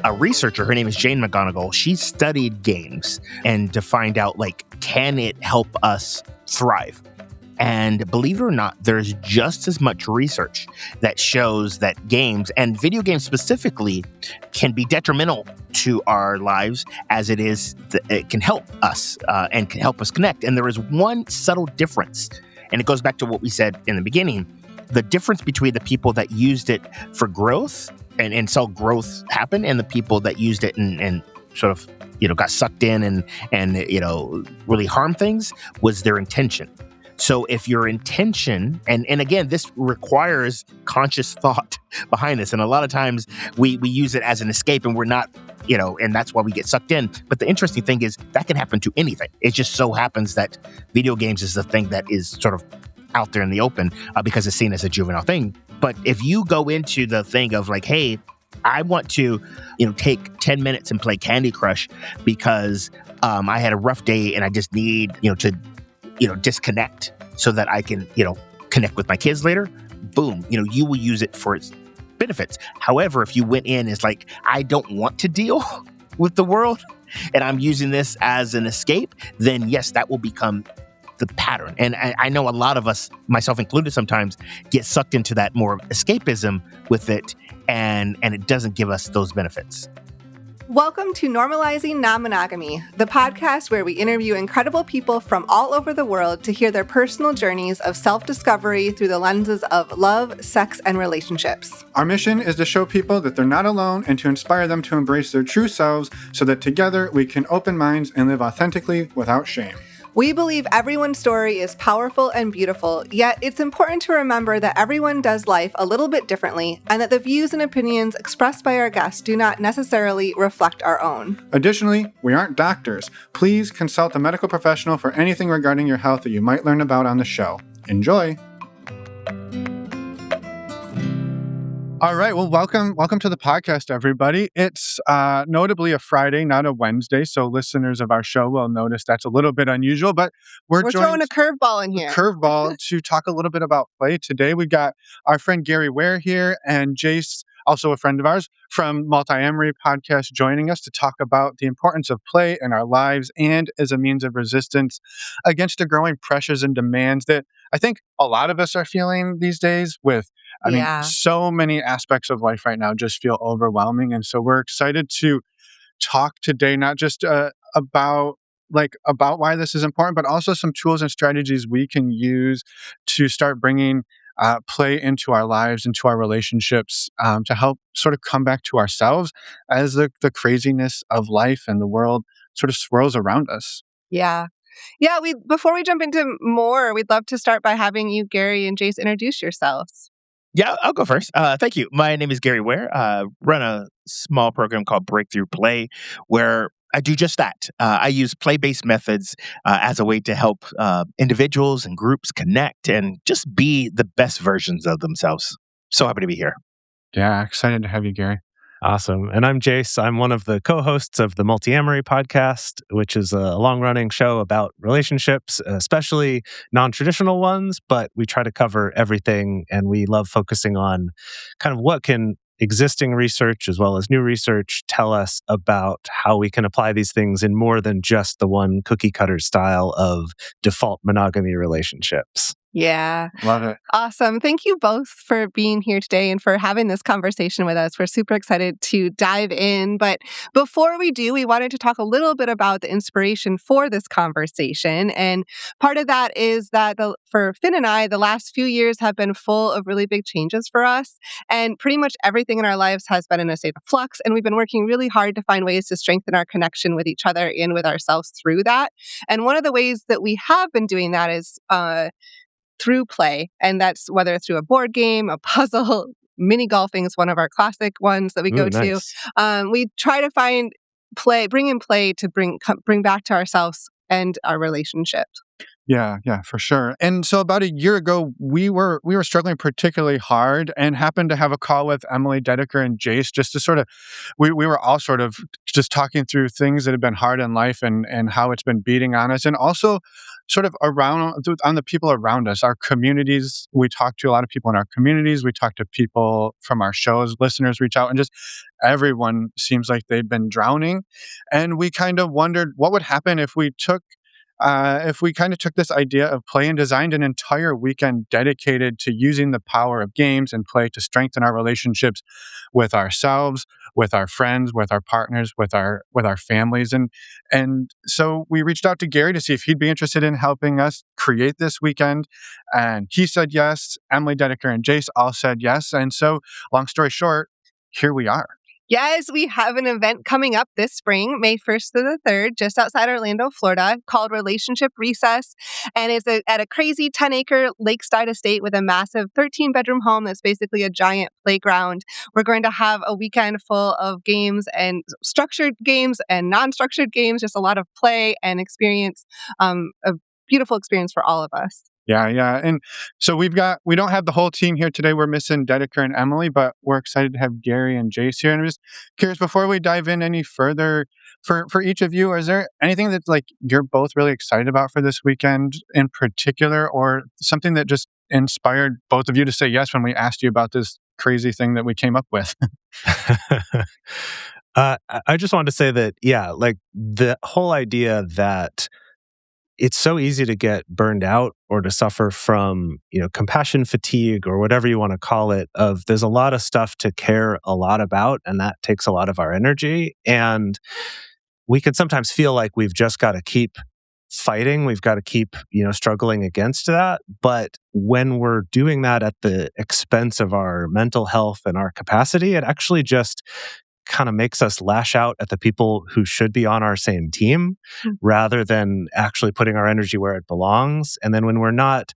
A researcher, her name is Jane McGonigal, she studied games and to find out, can it help us thrive? And believe it or not, there's just as much research that shows that games, and video games specifically, can be detrimental to our lives as it can help us and can help us connect. And there is one subtle difference, and it goes back to what we said in the beginning. The difference between the people that used it for growth and saw growth happen and the people that used it and sort of, got sucked in and really harm things was their intention. So if your intention, and again, this requires conscious thought behind this. And a lot of times we use it as an escape and we're not, and that's why we get sucked in. But the interesting thing is that can happen to anything. It just so happens that video games is the thing that is sort of out there in the open because it's seen as a juvenile thing. But if you go into the thing of hey, I want to, take 10 minutes and play Candy Crush because I had a rough day and I just need, to disconnect so that I can, connect with my kids later, boom, you will use it for its benefits. However, if you went in as I don't want to deal with the world and I'm using this as an escape, then yes, that will become the pattern. And I know a lot of us, myself included, sometimes get sucked into that more escapism with it, and it doesn't give us those benefits. Welcome to Normalizing Non-Monogamy, the podcast where we interview incredible people from all over the world to hear their personal journeys of self-discovery through the lenses of love, sex, and relationships. Our mission is to show people that they're not alone and to inspire them to embrace their true selves so that together we can open minds and live authentically without shame. We believe everyone's story is powerful and beautiful, yet it's important to remember that everyone does life a little bit differently and that the views and opinions expressed by our guests do not necessarily reflect our own. Additionally, we aren't doctors. Please consult a medical professional for anything regarding your health that you might learn about on the show. Enjoy! All right. Well, welcome to the podcast, everybody. It's notably a Friday, not a Wednesday. So listeners of our show will notice that's a little bit unusual, but we're throwing a curveball in here. Curveball to talk a little bit about play. Today, we've got our friend Gary Ware here and Jace, also a friend of ours from Multi-Amory podcast, joining us to talk about the importance of play in our lives and as a means of resistance against the growing pressures and demands that I think a lot of us are feeling these days with, so many aspects of life right now just feel overwhelming. And so we're excited to talk today, not just about why this is important, but also some tools and strategies we can use to start bringing play into our lives, into our relationships, to help sort of come back to ourselves as the craziness of life and the world sort of swirls around us. Yeah. Yeah. Before we jump into more, we'd love to start by having you, Gary and Jace, introduce yourselves. Yeah, I'll go first. Thank you. My name is Gary Ware. Run a small program called Breakthrough Play, where I do just that. I use play-based methods as a way to help individuals and groups connect and just be the best versions of themselves. So happy to be here. Yeah, excited to have you, Gary. Awesome. And I'm Jace. I'm one of the co-hosts of the Multi-Amory podcast, which is a long-running show about relationships, especially non-traditional ones, but we try to cover everything, and we love focusing on kind of what can existing research as well as new research tell us about how we can apply these things in more than just the one cookie-cutter style of default monogamy relationships. Yeah. Love it. Awesome. Thank you both for being here today and for having this conversation with us. We're super excited to dive in. But before we do, we wanted to talk a little bit about the inspiration for this conversation. And part of that is that for Finn and I, the last few years have been full of really big changes for us. And pretty much everything in our lives has been in a state of flux. And we've been working really hard to find ways to strengthen our connection with each other and with ourselves through that. And one of the ways that we have been doing that is through play. And that's whether through a board game, a puzzle, mini golfing is one of our classic ones that we go nice. to. We try to find bring in play to bring back to ourselves and our relationship. Yeah, for sure. And so about a year ago, we were struggling particularly hard and happened to have a call with Emily Dedeker and Jace just to sort of, we were all sort of just talking through things that have been hard in life and how it's been beating on us. And also sort of on the people around us, our communities. We talk to a lot of people in our communities. We talk to people from our shows, listeners reach out, and just everyone seems like they've been drowning. And we kind of wondered what would happen if we kind of took this idea of play and designed an entire weekend dedicated to using the power of games and play to strengthen our relationships with ourselves, with our friends, with our partners, with our families. And so we reached out to Gary to see if he'd be interested in helping us create this weekend. And he said yes. Emily Dedeker and Jace all said yes. And so, long story short, here we are. Yes, we have an event coming up this spring, May 1st through the 3rd, just outside Orlando, Florida, called Relationship Recess. And it's at a crazy 10-acre lakeside estate with a massive 13-bedroom home that's basically a giant playground. We're going to have a weekend full of games and structured games and non-structured games, just a lot of play and experience, a beautiful experience for all of us. Yeah. And so we don't have the whole team here today. We're missing Dedeker and Emily, but we're excited to have Gary and Jace here. And I'm just curious, before we dive in any further, for each of you, is there anything that like you're both really excited about for this weekend in particular, or something that just inspired both of you to say yes when we asked you about this crazy thing that we came up with? I just wanted to say that, like the whole idea that it's so easy to get burned out or to suffer from, compassion fatigue or whatever you want to call it, there's a lot of stuff to care a lot about, and that takes a lot of our energy. And we can sometimes feel like we've just got to keep fighting. We've got to keep, struggling against that. But when we're doing that at the expense of our mental health and our capacity, it actually just kind of makes us lash out at the people who should be on our same team rather than actually putting our energy where it belongs. And then when we're not,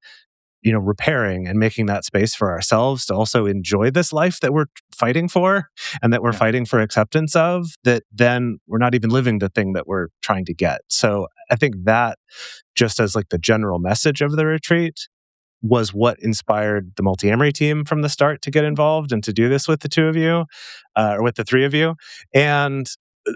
repairing and making that space for ourselves to also enjoy this life that we're fighting for and that we're fighting for acceptance of, that then we're not even living the thing that we're trying to get. So I think that, just as like the general message of the retreat, was what inspired the multi-amory team from the start to get involved and to do this with the two of you, or with the three of you. And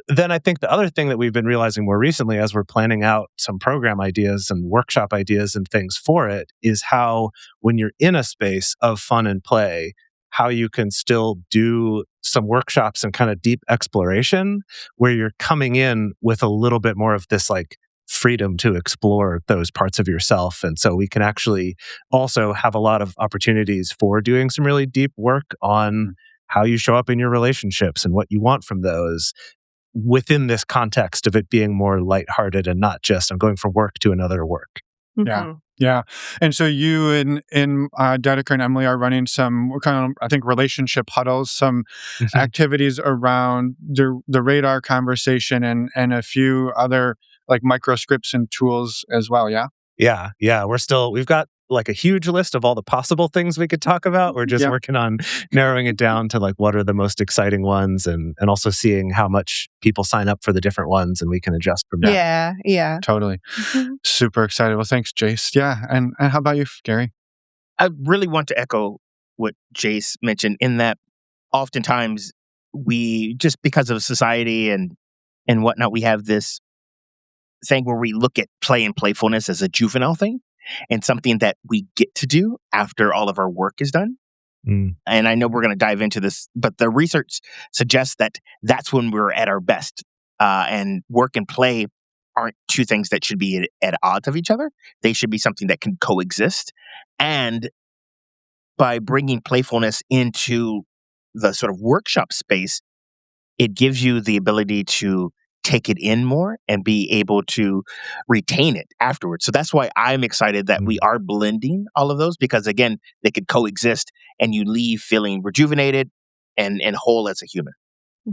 then I think the other thing that we've been realizing more recently as we're planning out some program ideas and workshop ideas and things for it is how, when you're in a space of fun and play, how you can still do some workshops and kind of deep exploration where you're coming in with a little bit more of this like freedom to explore those parts of yourself. And so we can actually also have a lot of opportunities for doing some really deep work on how you show up in your relationships and what you want from those within this context of it being more lighthearted and not just I'm going from work to another work. Mm-hmm. Yeah. And so you and Dedeker and Emily are running some kind of, I think, relationship huddles, some activities around the radar conversation and a few other like micro scripts and tools as well. Yeah. Yeah. We've got like a huge list of all the possible things we could talk about. We're just working on narrowing it down to like what are the most exciting ones and also seeing how much people sign up for the different ones and we can adjust from there. Yeah. Totally. Super excited. Well, thanks, Jace. Yeah. And how about you, Gary? I really want to echo what Jace mentioned in that oftentimes we, just because of society and whatnot, we have this thing where we look at play and playfulness as a juvenile thing and something that we get to do after all of our work is done. And I know we're going to dive into this, but the research suggests that that's when we're at our best. And work and play aren't two things that should be at odds of each other. They should be something that can coexist. And by bringing playfulness into the sort of workshop space, it gives you the ability to take it in more and be able to retain it afterwards. So that's why I'm excited that we are blending all of those, because again, they could coexist and you leave feeling rejuvenated and whole as a human.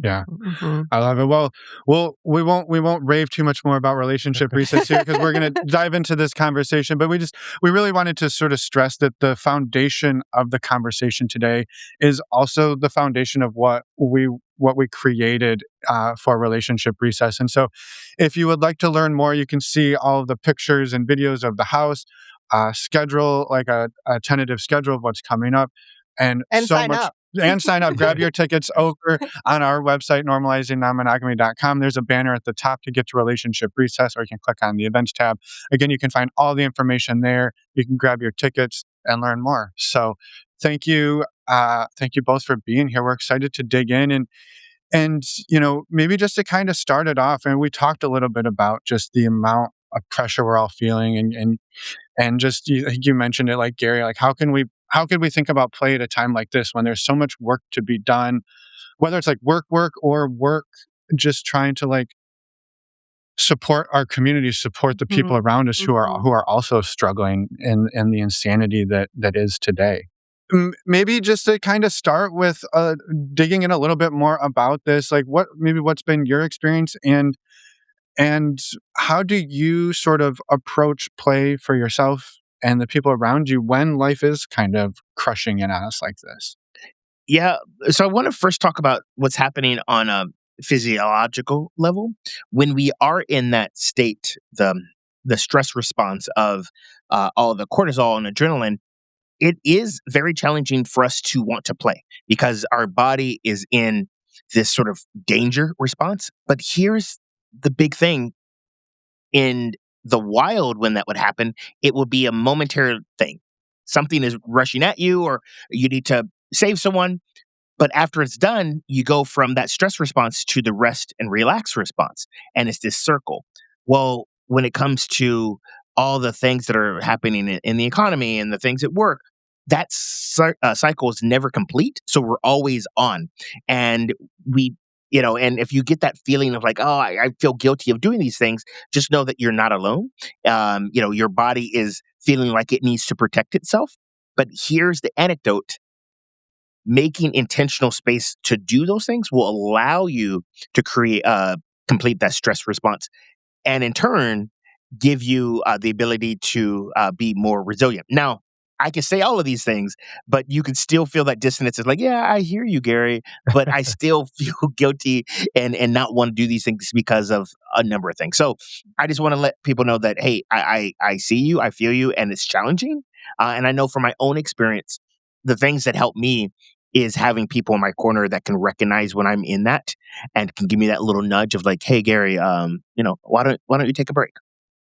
Yeah. I love it. Well, we won't rave too much more about relationship recess here because we're going to dive into this conversation, but we really wanted to sort of stress that the foundation of the conversation today is also the foundation of what we created for relationship recess. And so if you would like to learn more, you can see all of the pictures and videos of the house, schedule, like a tentative schedule of what's coming up. And so sign much up. and sign up. Grab your tickets over on our website, normalizingnonmonogamy.com. There's a banner at the top to get to Relationship Recess, or you can click on the events tab. Again, you can find all the information there. You can grab your tickets and learn more. So thank you. Thank you both for being here. We're excited to dig in and maybe just to kind of start it off. And we talked a little bit about just the amount of pressure we're all feeling and just you mentioned it, like Gary, like how could we think about play at a time like this when there's so much work to be done, whether it's like work or work, just trying to like support our community, support the people around us who are also struggling in the insanity that is today. Maybe just to kind of start with digging in a little bit more about this, like what's been your experience and how do you sort of approach play for yourself and the people around you when life is kind of crushing in on us like this? Yeah. So I want to first talk about what's happening on a physiological level. When we are in that state, the stress response of all the cortisol and adrenaline, it is very challenging for us to want to play because our body is in this sort of danger response. But here's the big thing: in the wild, when that would happen, it would be a momentary thing. Something is rushing at you, or you need to save someone. But after it's done, you go from that stress response to the rest and relax response. And it's this circle. Well, when it comes to all the things that are happening in the economy and the things at work, that cycle is never complete. So we're always on. And and if you get that feeling of like, oh, I feel guilty of doing these things, just know that you're not alone. Your body is feeling like it needs to protect itself. But here's the anecdote: making intentional space to do those things will allow you to complete that stress response, and in turn give you the ability to be more resilient. Now, I can say all of these things, but you can still feel that dissonance. It's like, yeah, I hear you, Gary, but I still feel guilty and not want to do these things because of a number of things. So I just want to let people know that, hey, I see you, I feel you, and it's challenging. And I know from my own experience, the things that help me is having people in my corner that can recognize when I'm in that and can give me that little nudge of like, hey, Gary, why don't you take a break?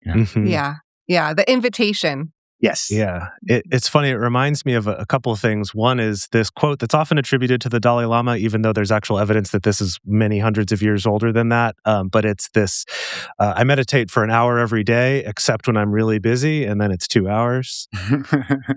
Yeah. Yeah. Yeah. The invitation. Yes. Yeah. It's funny. It reminds me of a couple of things. One is this quote that's often attributed to the Dalai Lama, even though there's actual evidence that this is many hundreds of years older than that. But it's this, I meditate for an hour every day, except when I'm really busy, and then it's 2 hours.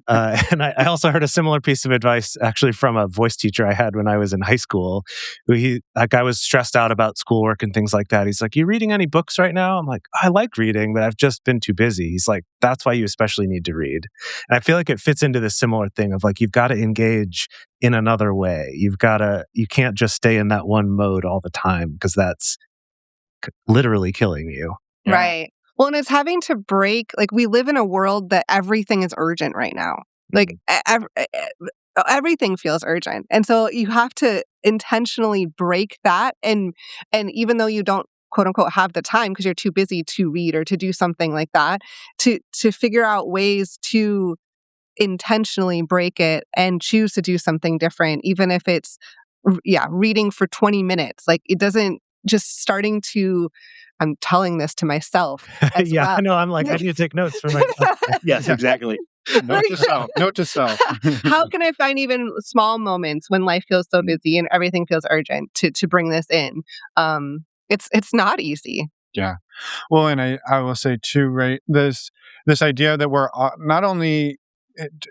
And I also heard a similar piece of advice actually from a voice teacher I had when I was in high school. That guy was stressed out about schoolwork and things like that. He's like, you reading any books right now? I'm like, I like reading, but I've just been too busy. He's like, that's why you especially need to read. And I feel like it fits into this similar thing of like, you've got to engage in another way. You can't just stay in that one mode all the time because that's literally killing you. Yeah. Right. Well, and it's having to break, like we live in a world that everything is urgent right now. Like everything feels urgent. And so you have to intentionally break that. And even though you don't quote unquote have the time because you're too busy to read or to do something like that, to figure out ways to intentionally break it and choose to do something different, even if it's reading for 20 minutes. Like it doesn't just starting to, I'm telling this to myself as yeah, well. I know. I'm like, I need to take notes for myself. Yes, exactly. Note to self. Note to self. How can I find even small moments when life feels so busy and everything feels urgent to bring this in? It's not easy. Yeah. Well, and I will say too, right? This idea that we're not only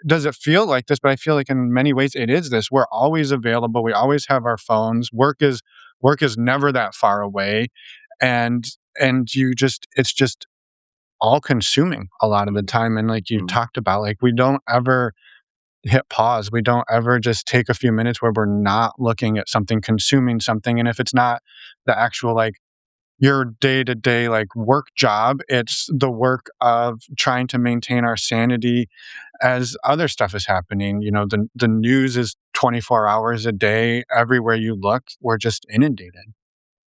does it feel like this, but I feel like in many ways it is this. We're always available. We always have our phones. Work is never that far away, and it's just all consuming a lot of the time. And like you talked about, like we don't ever hit pause. We don't ever just take a few minutes where we're not looking at something, consuming something. And if it's not the actual like your day-to-day like work job, it's the work of trying to maintain our sanity as other stuff is happening. The news is 24 hours a day. Everywhere you look, we're just inundated.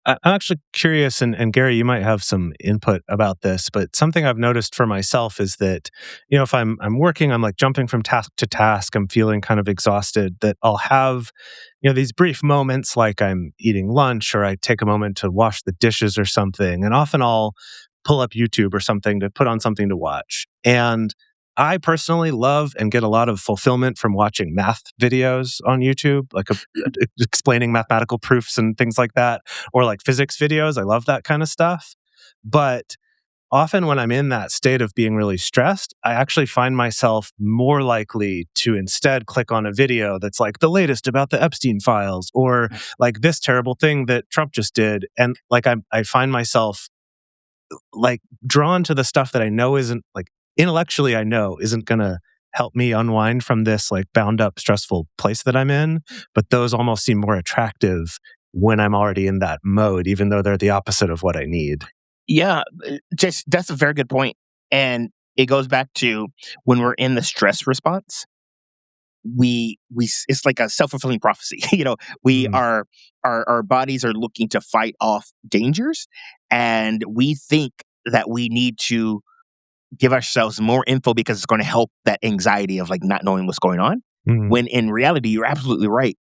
I'm actually curious, and Gary, you might have some input about this, but something I've noticed for myself is that, if I'm working, I'm like jumping from task to task, I'm feeling kind of exhausted, that I'll have, these brief moments like I'm eating lunch or I take a moment to wash the dishes or something, and often I'll pull up YouTube or something to put on something to watch. And I personally love and get a lot of fulfillment from watching math videos on YouTube, like explaining mathematical proofs and things like that, or like physics videos. I love that kind of stuff. But often when I'm in that state of being really stressed, I actually find myself more likely to instead click on a video that's like the latest about the Epstein files or like this terrible thing that Trump just did. And like I find myself like drawn to the stuff that I know isn't like intellectually I know isn't going to help me unwind from this like bound up stressful place that I'm in, but those almost seem more attractive when I'm already in that mode, even though they're the opposite of what I need. Yeah, just that's a very good point. And it goes back to when we're in the stress response, we it's like a self-fulfilling prophecy. We Mm. are our bodies are looking to fight off dangers, and we think that we need to give ourselves more info because it's going to help that anxiety of like not knowing what's going on. Mhm. When in reality, you're absolutely right.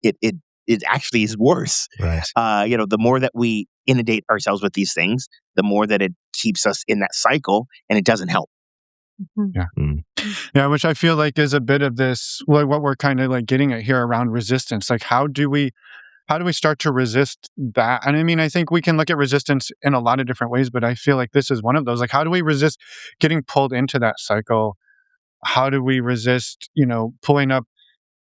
It actually is worse. Right. The more that we inundate ourselves with these things, the more that it keeps us in that cycle, and it doesn't help. Yeah. Mm. Yeah, which I feel like is a bit of this, like what we're kind of like getting at here around resistance. Like, how do we start to resist that? And I mean, I think we can look at resistance in a lot of different ways, but I feel like this is one of those. Like, how do we resist getting pulled into that cycle? How do we resist, pulling up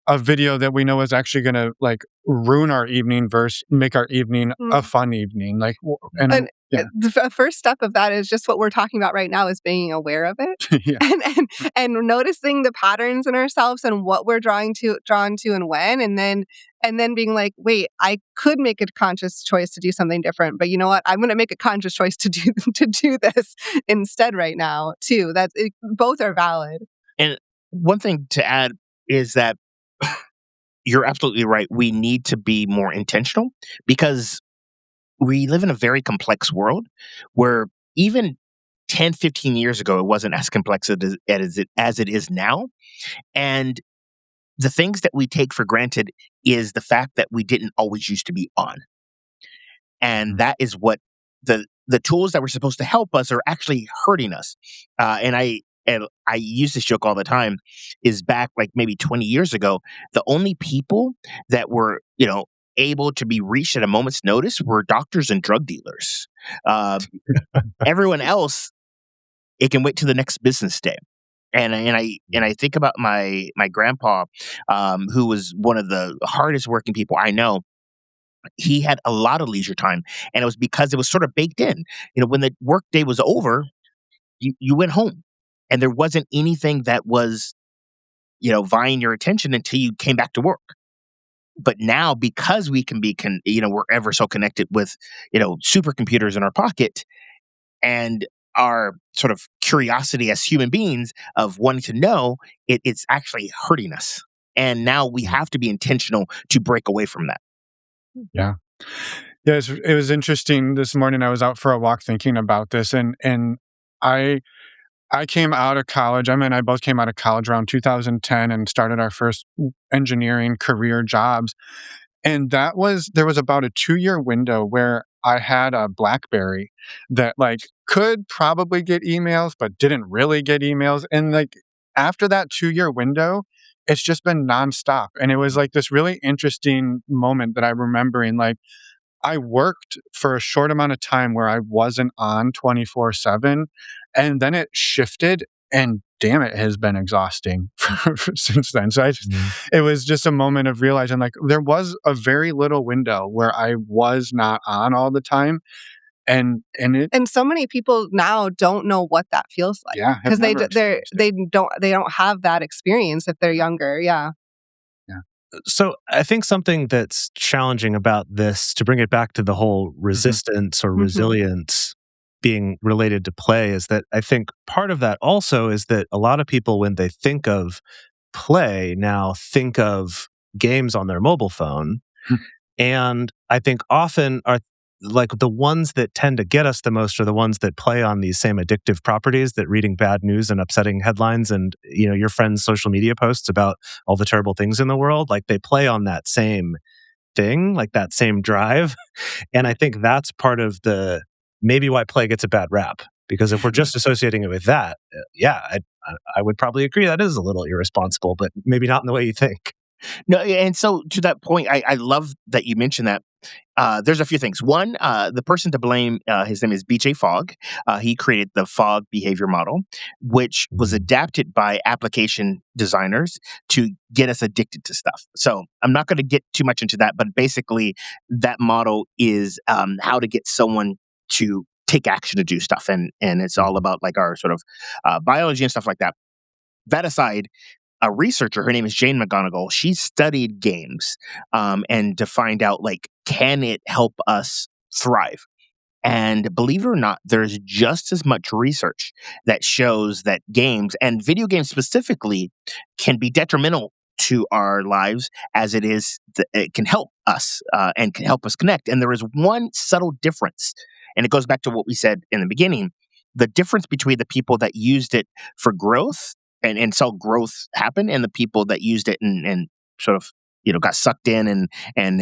a video that we know is actually going to like ruin our evening versus make our evening a fun evening? Like, And yeah, the first step of that is just what we're talking about right now is being aware of it yeah, and noticing the patterns in ourselves and what we're drawn to and when, and then being like, wait, I could make a conscious choice to do something different, but you know what? I'm going to make a conscious choice to do this instead right now too. Both are valid. And one thing to add is that you're absolutely right. We need to be more intentional because we live in a very complex world where even 10, 15 years ago, it wasn't as complex as it is now. And the things that we take for granted is the fact that we didn't always used to be on. And that is what the tools that were supposed to help us are actually hurting us. And I use this joke all the time, is back like maybe 20 years ago, the only people that were, able to be reached at a moment's notice were doctors and drug dealers. Uh, Everyone else, it can wait to the next business day. And I think about my grandpa, who was one of the hardest working people I know. He had a lot of leisure time, and it was because it was sort of baked in. When the work day was over, you went home, and there wasn't anything that was, vying your attention until you came back to work. But now, because we can be, we're ever so connected with, supercomputers in our pocket, and our sort of curiosity as human beings of wanting to know, it's actually hurting us. And now we have to be intentional to break away from that. yeah. Yeah, it was interesting this morning. I was out for a walk thinking about this, and I came out of college. I mean, I both came out of college around 2010 and started our first engineering career jobs. And there was about a 2-year window where I had a BlackBerry that like could probably get emails, but didn't really get emails. And like after that 2-year window, it's just been nonstop. And it was like this really interesting moment that I remember in like, I worked for a short amount of time where I wasn't on 24/7, and then it shifted, and damn, it has been exhausting since then. So it was just a moment of realizing like there was a very little window where I was not on all the time, and And so many people now don't know what that feels like, yeah, because they don't have that experience if they're younger. Yeah. So I think something that's challenging about this, to bring it back to the whole resistance or resilience being related to play, is that I think part of that also is that a lot of people, when they think of play, now think of games on their mobile phone. And I think often like the ones that tend to get us the most are the ones that play on these same addictive properties that reading bad news and upsetting headlines and, your friends' social media posts about all the terrible things in the world, like they play on that same thing, like that same drive. And I think that's part of the maybe why play gets a bad rap. Because if we're just associating it with that, I would probably agree that is a little irresponsible, but maybe not in the way you think. No, and so to that point, I love that you mentioned that. There's a few things. One, the person to blame, his name is BJ Fogg. He created the Fogg behavior model, which was adapted by application designers to get us addicted to stuff. So I'm not going to get too much into that, but basically that model is how to get someone to take action to do stuff. And it's all about like our sort of biology and stuff like that. That aside, a researcher, her name is Jane McGonigal, she studied games and to find out, like, can it help us thrive? And believe it or not, there's just as much research that shows that games, and video games specifically, can be detrimental to our lives as it can help us and can help us connect. And there is one subtle difference, and it goes back to what we said in the beginning. The difference between the people that used it for growth and saw growth happen and the people that used it and sort of got sucked in and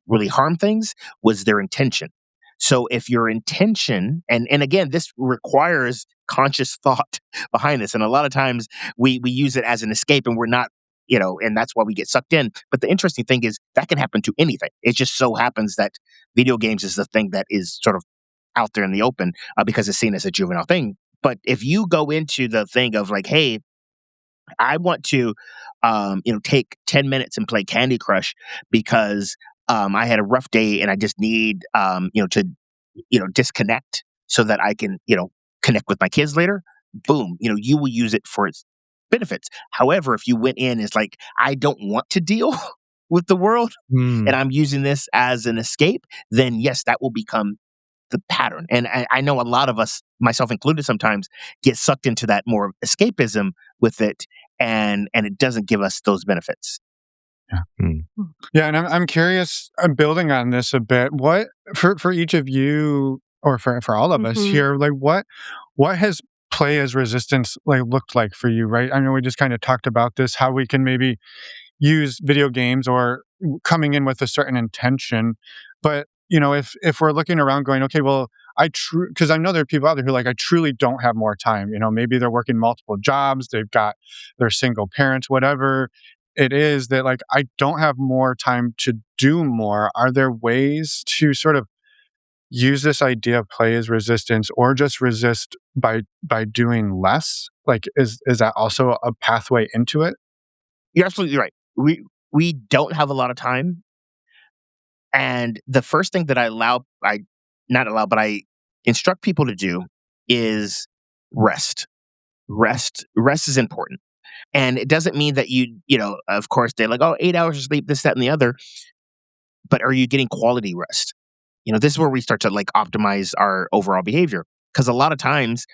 really harm things was their intention. So if your intention, and again, this requires conscious thought behind this. And a lot of times we use it as an escape and we're not, and that's why we get sucked in. But the interesting thing is that can happen to anything. It just so happens that video games is the thing that is sort of out there in the open because it's seen as a juvenile thing. But if you go into the thing of like, hey, I want to, take 10 minutes and play Candy Crush because I had a rough day and I just need, to, disconnect so that I can, connect with my kids later. Boom, you will use it for its benefits. However, if you went in as like, I don't want to deal with the world and I'm using this as an escape, then yes, that will become the pattern. And I know a lot of us, myself included, sometimes get sucked into that more escapism with it, and it doesn't give us those benefits. Yeah. Yeah, and I'm curious, I'm building on this a bit. What for each of you, or for all of us here, like what has play as resistance like looked like for you, right? I know we just kind of talked about this, how we can maybe use video games or coming in with a certain intention. But, if we're looking around going, okay, well, because I know there are people out there who like, I truly don't have more time. Maybe they're working multiple jobs, they're single parents, whatever it is that like, I don't have more time to do more. Are there ways to sort of use this idea of play as resistance or just resist by doing less? Like, is that also a pathway into it? You're absolutely right. We don't have a lot of time. And the first thing that I instruct people to do is rest. Rest is important. And it doesn't mean that of course, they're like, oh, 8 hours of sleep, this, that, and the other. But are you getting quality rest? This is where we start to like optimize our overall behavior. Because a lot of times,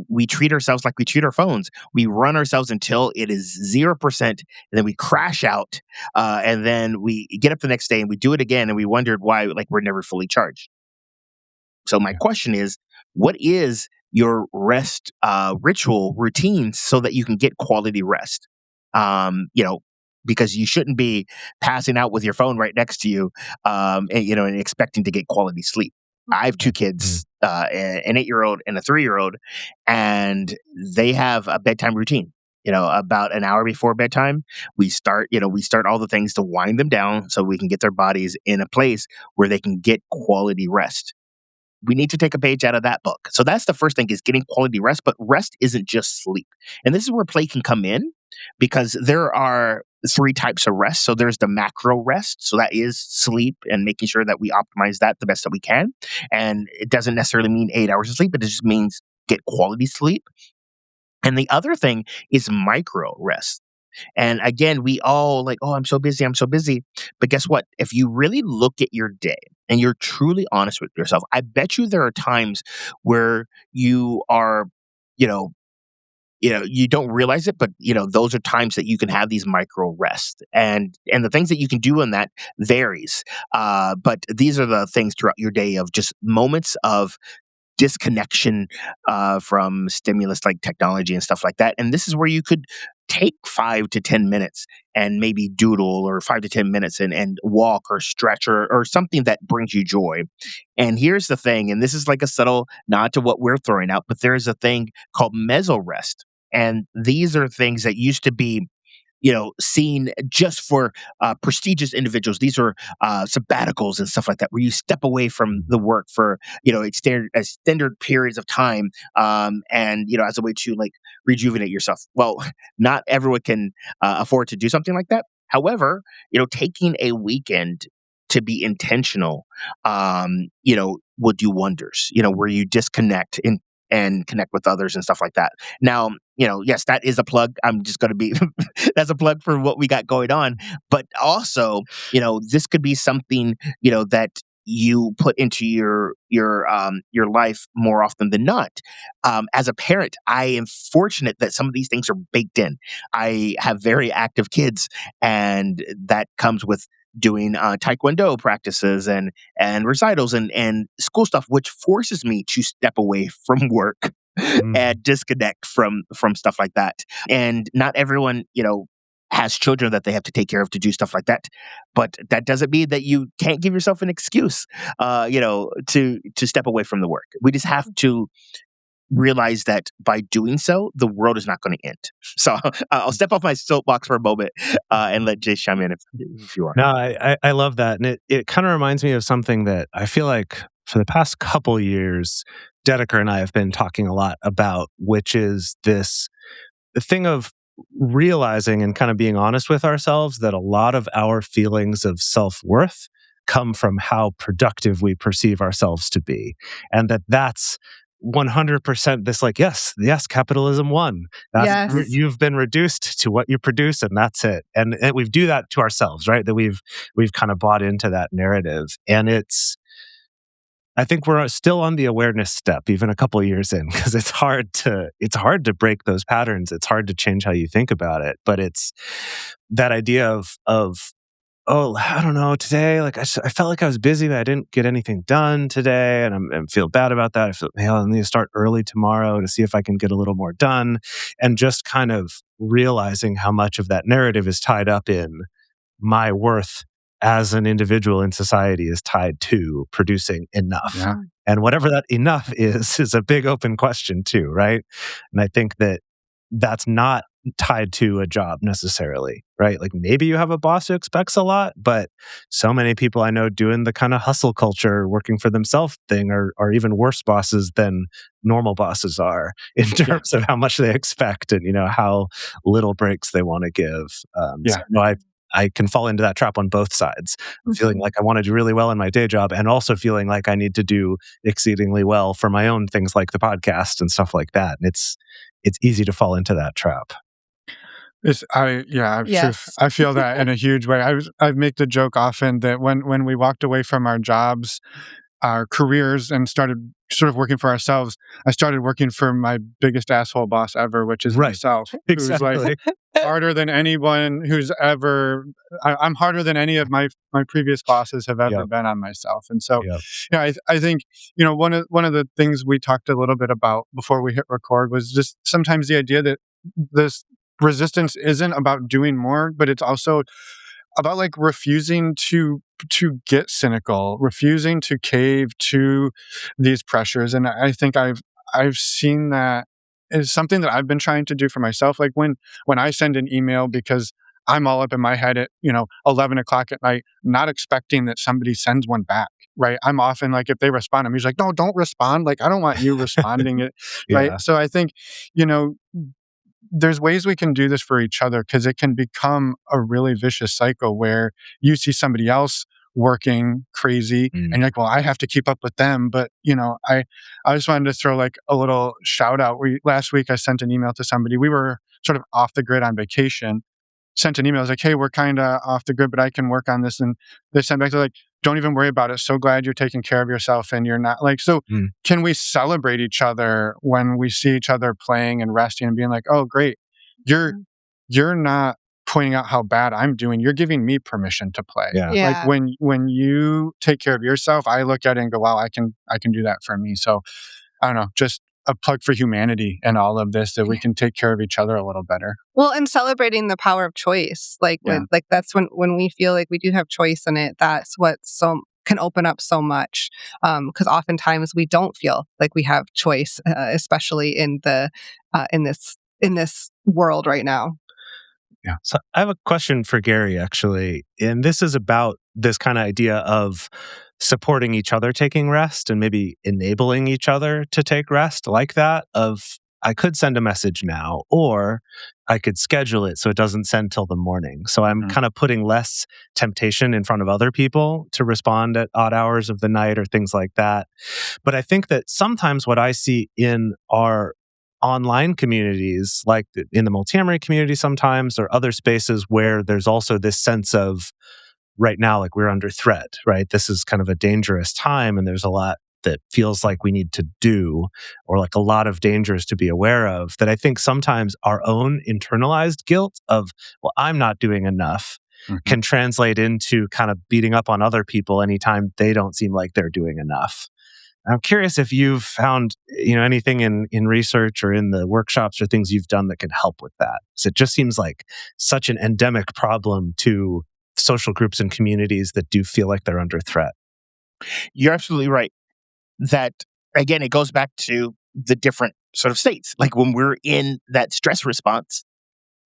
we treat ourselves like we treat our phones. We run ourselves until it is 0%, and then we crash out. And then we get up the next day and we do it again, and we wondered why like we're never fully charged. So my question is, what is your rest ritual routine so that you can get quality rest? Because you shouldn't be passing out with your phone right next to you, and expecting to get quality sleep. I have two kids, an 8-year-old and a 3-year-old, and they have a bedtime routine. About an hour before bedtime, we start all the things to wind them down so we can get their bodies in a place where they can get quality rest. We need to take a page out of that book. So that's the first thing, is getting quality rest, but rest isn't just sleep. And this is where play can come in, because there are 3 types of rest. So there's the macro rest. So that is sleep and making sure that we optimize that the best that we can. And it doesn't necessarily mean 8 hours of sleep. It just means get quality sleep. And the other thing is micro rest. And again, we all like, oh, I'm so busy. But guess what? If you really look at your day and you're truly honest with yourself, I bet you there are times where you are, you don't realize it, but those are times that you can have these micro rests, and the things that you can do in that varies. But these are the things throughout your day of just moments of disconnection from stimulus like technology and stuff like that. And this is where you could take 5 to 10 minutes and maybe doodle, or 5 to 10 minutes and walk or stretch, or something that brings you joy. And here's the thing, and this is like a subtle nod to what we're throwing out, but there's a thing called mesorest. And these are things that used to be seen just for prestigious individuals. These are sabbaticals and stuff like that, where you step away from the work for extended periods of time, and as a way to like rejuvenate yourself. Well, not everyone can afford to do something like that. However, taking a weekend to be intentional, will do wonders. Where you disconnect and connect with others and stuff like that. Now, yes, that is a plug. I'm just going to be, that's a plug for what we got going on. But also, this could be something, that you put into your life more often than not. As a parent, I am fortunate that some of these things are baked in. I have very active kids, and that comes with doing taekwondo practices and recitals and school stuff, which forces me to step away from work and disconnect from stuff like that. And not everyone, has children that they have to take care of to do stuff like that. But that doesn't mean that you can't give yourself an excuse, to step away from the work. We just have to realize that by doing so, the world is not going to end. So I'll step off my soapbox for a moment and let Jay chime in if you want. No, I love that. And it kind of reminds me of something that I feel like for the past couple years, Dedeker and I have been talking a lot about, which is this thing of realizing and kind of being honest with ourselves that a lot of our feelings of self-worth come from how productive we perceive ourselves to be. And that's 100% this like, yes, capitalism won. Yes. You've been reduced to what you produce, and that's it. And we do that to ourselves, right? That we've kind of bought into that narrative. And I think we're still on the awareness step, even a couple of years in, because it's hard to break those patterns. It's hard to change how you think about it. But it's that idea of oh, I don't know, today, like I felt like I was busy, but I didn't get anything done today, and I feel bad about that. I feel, I need to start early tomorrow to see if I can get a little more done, and just kind of realizing how much of that narrative is tied up in my worth as an individual in society is tied to producing enough. Yeah. And whatever that enough is a big open question too, right? And I think that's not tied to a job necessarily, right? Like maybe you have a boss who expects a lot, but so many people I know doing the kind of hustle culture, working for themselves thing are even worse bosses than normal bosses are in terms of how much they expect and, how little breaks they want to give. So I can fall into that trap on both sides, feeling like I want to do really well in my day job and also feeling like I need to do exceedingly well for my own things like the podcast and stuff like that. And it's easy to fall into that trap. I feel that in a huge way. I make the joke often that when we walked away from our jobs, our careers, and started sort of working for ourselves, I started working for my biggest asshole boss ever, which is myself. Exactly. Who's like harder than anyone who's ever. I'm harder than any of my previous bosses have ever been on myself. And so, I think one of the things we talked a little bit about before we hit record was just sometimes the idea that this resistance isn't about doing more, but it's also about like refusing to get cynical, refusing to cave to these pressures. And I think I've seen that is something that I've been trying to do for myself. Like when I send an email, because I'm all up in my head at 11 o'clock at night, not expecting that somebody sends one back. Right. I'm often like, if they respond, I'm usually like, no, don't respond. Like, I don't want you responding it. Right. So I think, there's ways we can do this for each other, because it can become a really vicious cycle where you see somebody else working crazy and you're like, well, I have to keep up with them. But, I just wanted to throw like a little shout out. Last week I sent an email to somebody. We were sort of off the grid on vacation. Sent an email. I was like, hey, we're kind of off the grid, but I can work on this. And they sent back, they're like, don't even worry about it. So glad you're taking care of yourself and you're not like, so can we celebrate each other when we see each other playing and resting and being like, oh, great. You're not pointing out how bad I'm doing. You're giving me permission to play. Like when you take care of yourself, I look at it and go, wow, I can do that for me. So I don't know, just a plug for humanity and all of this, that we can take care of each other a little better. Well, and celebrating the power of choice, that's when we feel like we do have choice in it. That's what can open up so much, because oftentimes we don't feel like we have choice, especially in this world right now. Yeah. So I have a question for Gary, actually. And this is about this kind of idea of supporting each other taking rest and maybe enabling each other to take rest like that. I could send a message now, or I could schedule it so it doesn't send till the morning. So I'm kind of putting less temptation in front of other people to respond at odd hours of the night or things like that. But I think that sometimes what I see in our online communities, like in the multi-amory community sometimes, or other spaces where there's also this sense of, right now, like we're under threat, right? This is kind of a dangerous time, and there's a lot that feels like we need to do, or like a lot of dangers to be aware of, that I think sometimes our own internalized guilt of, well, I'm not doing enough, can translate into kind of beating up on other people anytime they don't seem like they're doing enough. I'm curious if you've found, anything in research or in the workshops or things you've done that can help with that. So it just seems like such an endemic problem to social groups and communities that do feel like they're under threat. You're absolutely right. That, again, it goes back to the different sort of states. Like when we're in that stress response,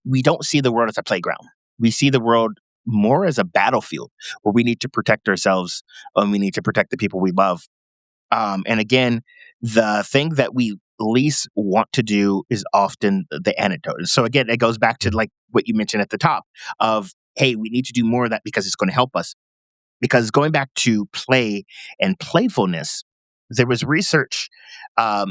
we don't see the world as a playground. We see the world more as a battlefield where we need to protect ourselves and we need to protect the people we love. And again, the thing that we least want to do is often the antidote. So again, it goes back to like what you mentioned at the top of, hey, we need to do more of that because it's going to help us. Because going back to play and playfulness, there was research. I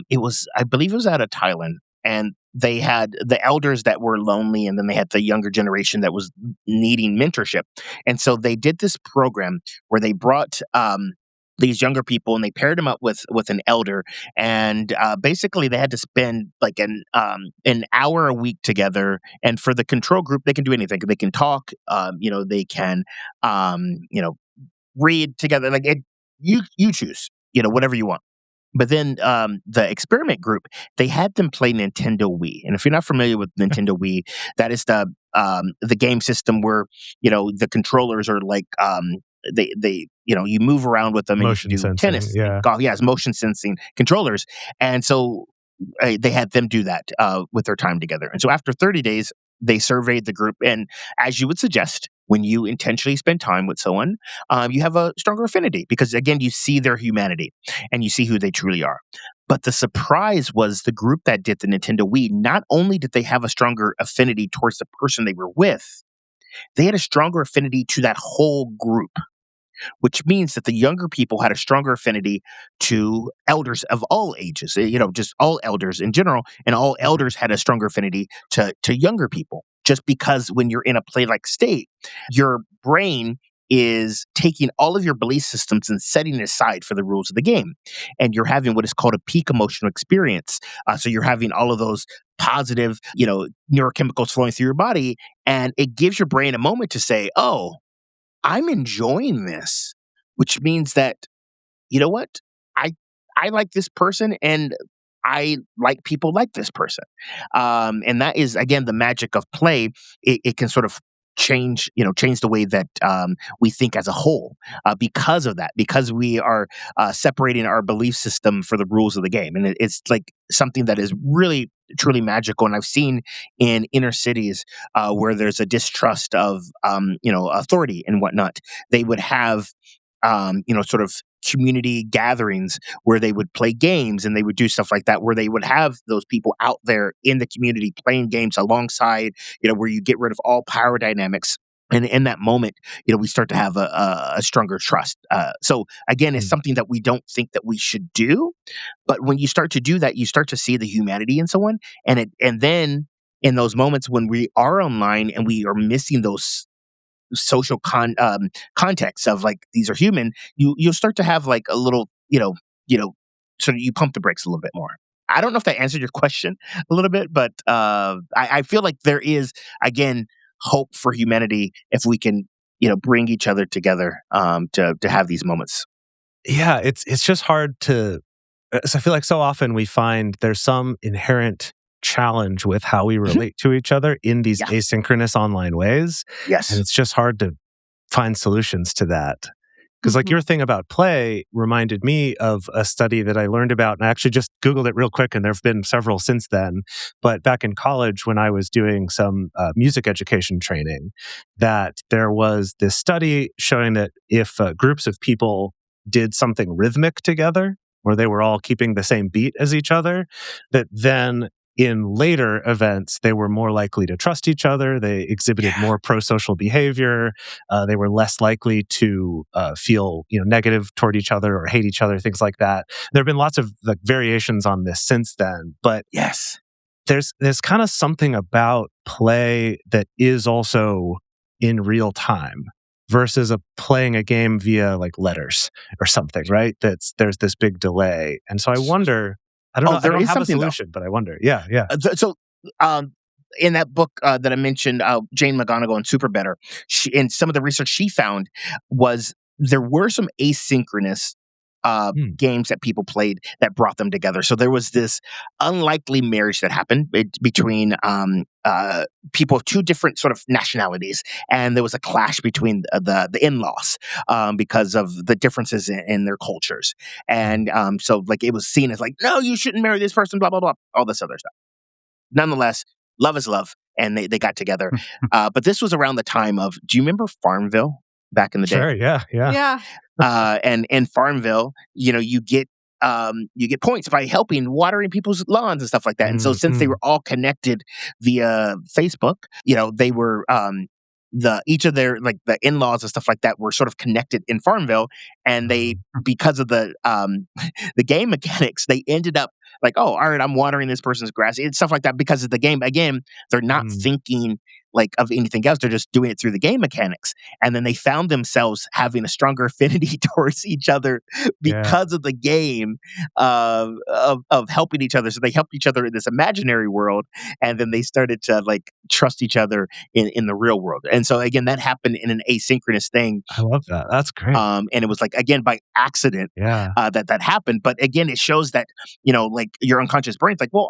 believe it was out of Thailand, and they had the elders that were lonely, and then they had the younger generation that was needing mentorship. And so they did this program where they brought these younger people and they paired them up with an elder, and basically they had to spend like an hour a week together. And for the control group, they can do anything. They can talk. They can read together. Like you choose. Whatever you want. But then the experiment group, they had them play Nintendo Wii. And if you're not familiar with Nintendo Wii, that is the game system where, the controllers are like, you move around with them and Motion you can do sensing, tennis. yeah. Golf. Yeah, it's motion sensing controllers. And so they had them do that with their time together. And so after 30 days, they surveyed the group. And as you would suggest, when you intentionally spend time with someone, you have a stronger affinity because, again, you see their humanity and you see who they truly are. But the surprise was the group that did the Nintendo Wii, not only did they have a stronger affinity towards the person they were with, they had a stronger affinity to that whole group, which means that the younger people had a stronger affinity to elders of all ages, just all elders in general, and all elders had a stronger affinity to younger people. Just because when you're in a play-like state, your brain is taking all of your belief systems and setting it aside for the rules of the game. And you're having what is called a peak emotional experience. So you're having all of those positive, neurochemicals flowing through your body, and it gives your brain a moment to say, oh, I'm enjoying this, which means that, you know what? I like this person and I like people like this person. And that is, again, the magic of play. It can sort of change the way that we think as a whole because of that, because we are separating our belief system for the rules of the game. And it's like something that is really, truly magical. And I've seen in inner cities where there's a distrust of, authority and whatnot, they would have, sort of community gatherings where they would play games and they would do stuff like that, where they would have those people out there in the community playing games alongside, where you get rid of all power dynamics. And in that moment, we start to have a stronger trust. So again, it's something that we don't think that we should do, but when you start to do that, you start to see the humanity in someone, and then in those moments when we are online and we are missing those social context of like these are human, you'll start to have like a little, sort of you pump the brakes a little bit more. I don't know if that answered your question a little bit, but I feel like there is again hope for humanity if we can, bring each other together to have these moments. Yeah, it's just hard to. So I feel like so often we find there's some inherent challenge with how we relate to each other in these Yeah. asynchronous online ways. Yes. And it's just hard to find solutions to that. Because like your thing about play reminded me of a study that I learned about, and I actually just Googled it real quick, and there have been several since then. But back in college, when I was doing some music education training, that there was this study showing that if groups of people did something rhythmic together, where they were all keeping the same beat as each other, that then in later events, they were more likely to trust each other. They exhibited more pro-social behavior. They were less likely to feel, negative toward each other or hate each other, things like that. There have been lots of like variations on this since then, but Yes. there's kind of something about play that is also in real time versus playing a game via like letters or something, right? There's this big delay, and so I wonder. I don't know. I there don't is have a something, though. solution, but I wonder. Yeah. So, in that book that I mentioned, Jane McGonigal and Super Better, in some of the research she found was there were some asynchronous games that people played that brought them together. So there was this unlikely marriage that happened between people of two different sort of nationalities, and there was a clash between the in-laws because of the differences in their cultures, and so like it was seen as like, no, you shouldn't marry this person, blah blah blah, all this other stuff. Nonetheless, love is love, and they got together. But this was around the time of, do you remember Farmville back in the day? Sure. Yeah. And in Farmville, you get points by helping watering people's lawns and stuff like that. And so since they were all connected via Facebook, they were each of their like the in-laws and stuff like that were sort of connected in Farmville, and they, because of the game mechanics, they ended up like, oh, all right, I'm watering this person's grass and stuff like that because of the game. Again, they're not thinking like of anything else. They're just doing it through the game mechanics. And then they found themselves having a stronger affinity towards each other because of the game of helping each other. So they helped each other in this imaginary world, and then they started to like trust each other in the real world. And so again, that happened in an asynchronous thing. I love that. That's great. And it was like, again, by accident that happened. But again, it shows that, like your unconscious brain's like, well,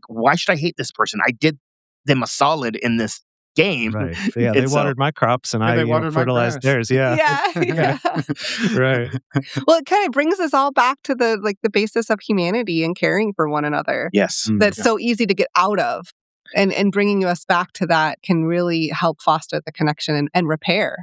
why should I hate this person? I did them a solid in this game. Right. Yeah, they watered my crops and I fertilized theirs. Yeah. Right. Well, it kind of brings us all back to the basis of humanity and caring for one another. Yes. That's so easy to get out of. And bringing us back to that can really help foster the connection and repair.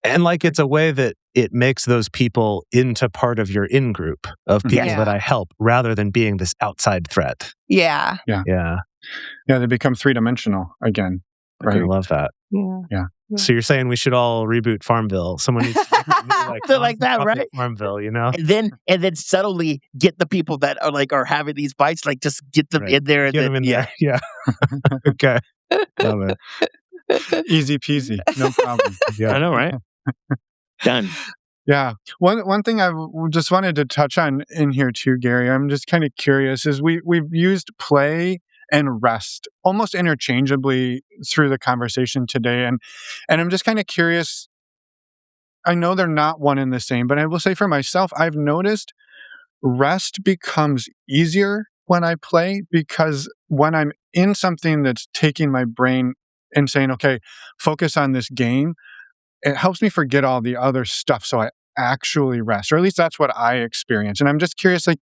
And like it's a way that it makes those people into part of your in-group of people that I help rather than being this outside threat. Yeah. Yeah, they become three-dimensional again. Right? I love that. Yeah. So you're saying we should all reboot Farmville? Someone needs to like that, right? Farmville, and then subtly get the people that are having these bites, like just get them in there. Get them in there. Yeah. Okay. Love it. Easy peasy, no problem. I know, right? Done. Yeah. One thing I just wanted to touch on in here too, Gary, I'm just kind of curious, is we've used play and rest almost interchangeably through the conversation today. And I'm just kind of curious. I know they're not one and the same, but I will say for myself, I've noticed rest becomes easier when I play, because when I'm in something that's taking my brain and saying, okay, focus on this game, it helps me forget all the other stuff. So I actually rest, or at least that's what I experience. And I'm just curious, like,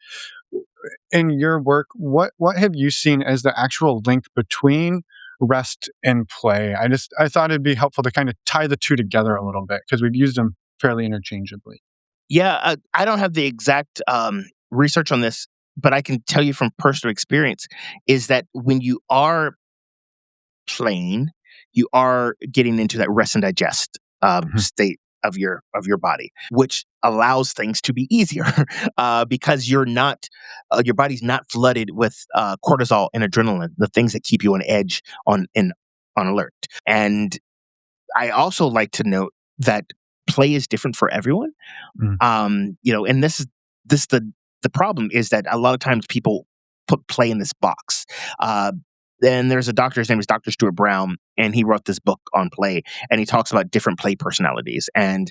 in your work, what have you seen as the actual link between rest and play? I thought it'd be helpful to kind of tie the two together a little bit, because we've used them fairly interchangeably. Yeah, I don't have the exact research on this, but I can tell you from personal experience is that when you are playing, you are getting into that rest and digest state of your body, which allows things to be easier because you're not your body's not flooded with cortisol and adrenaline, the things that keep you on edge, on alert. And I also like to note that play is different for everyone. Mm. And this the problem is that a lot of times people put play in this box. Then there's a doctor, his name is Dr. Stuart Brown, and he wrote this book on play, and he talks about different play personalities. And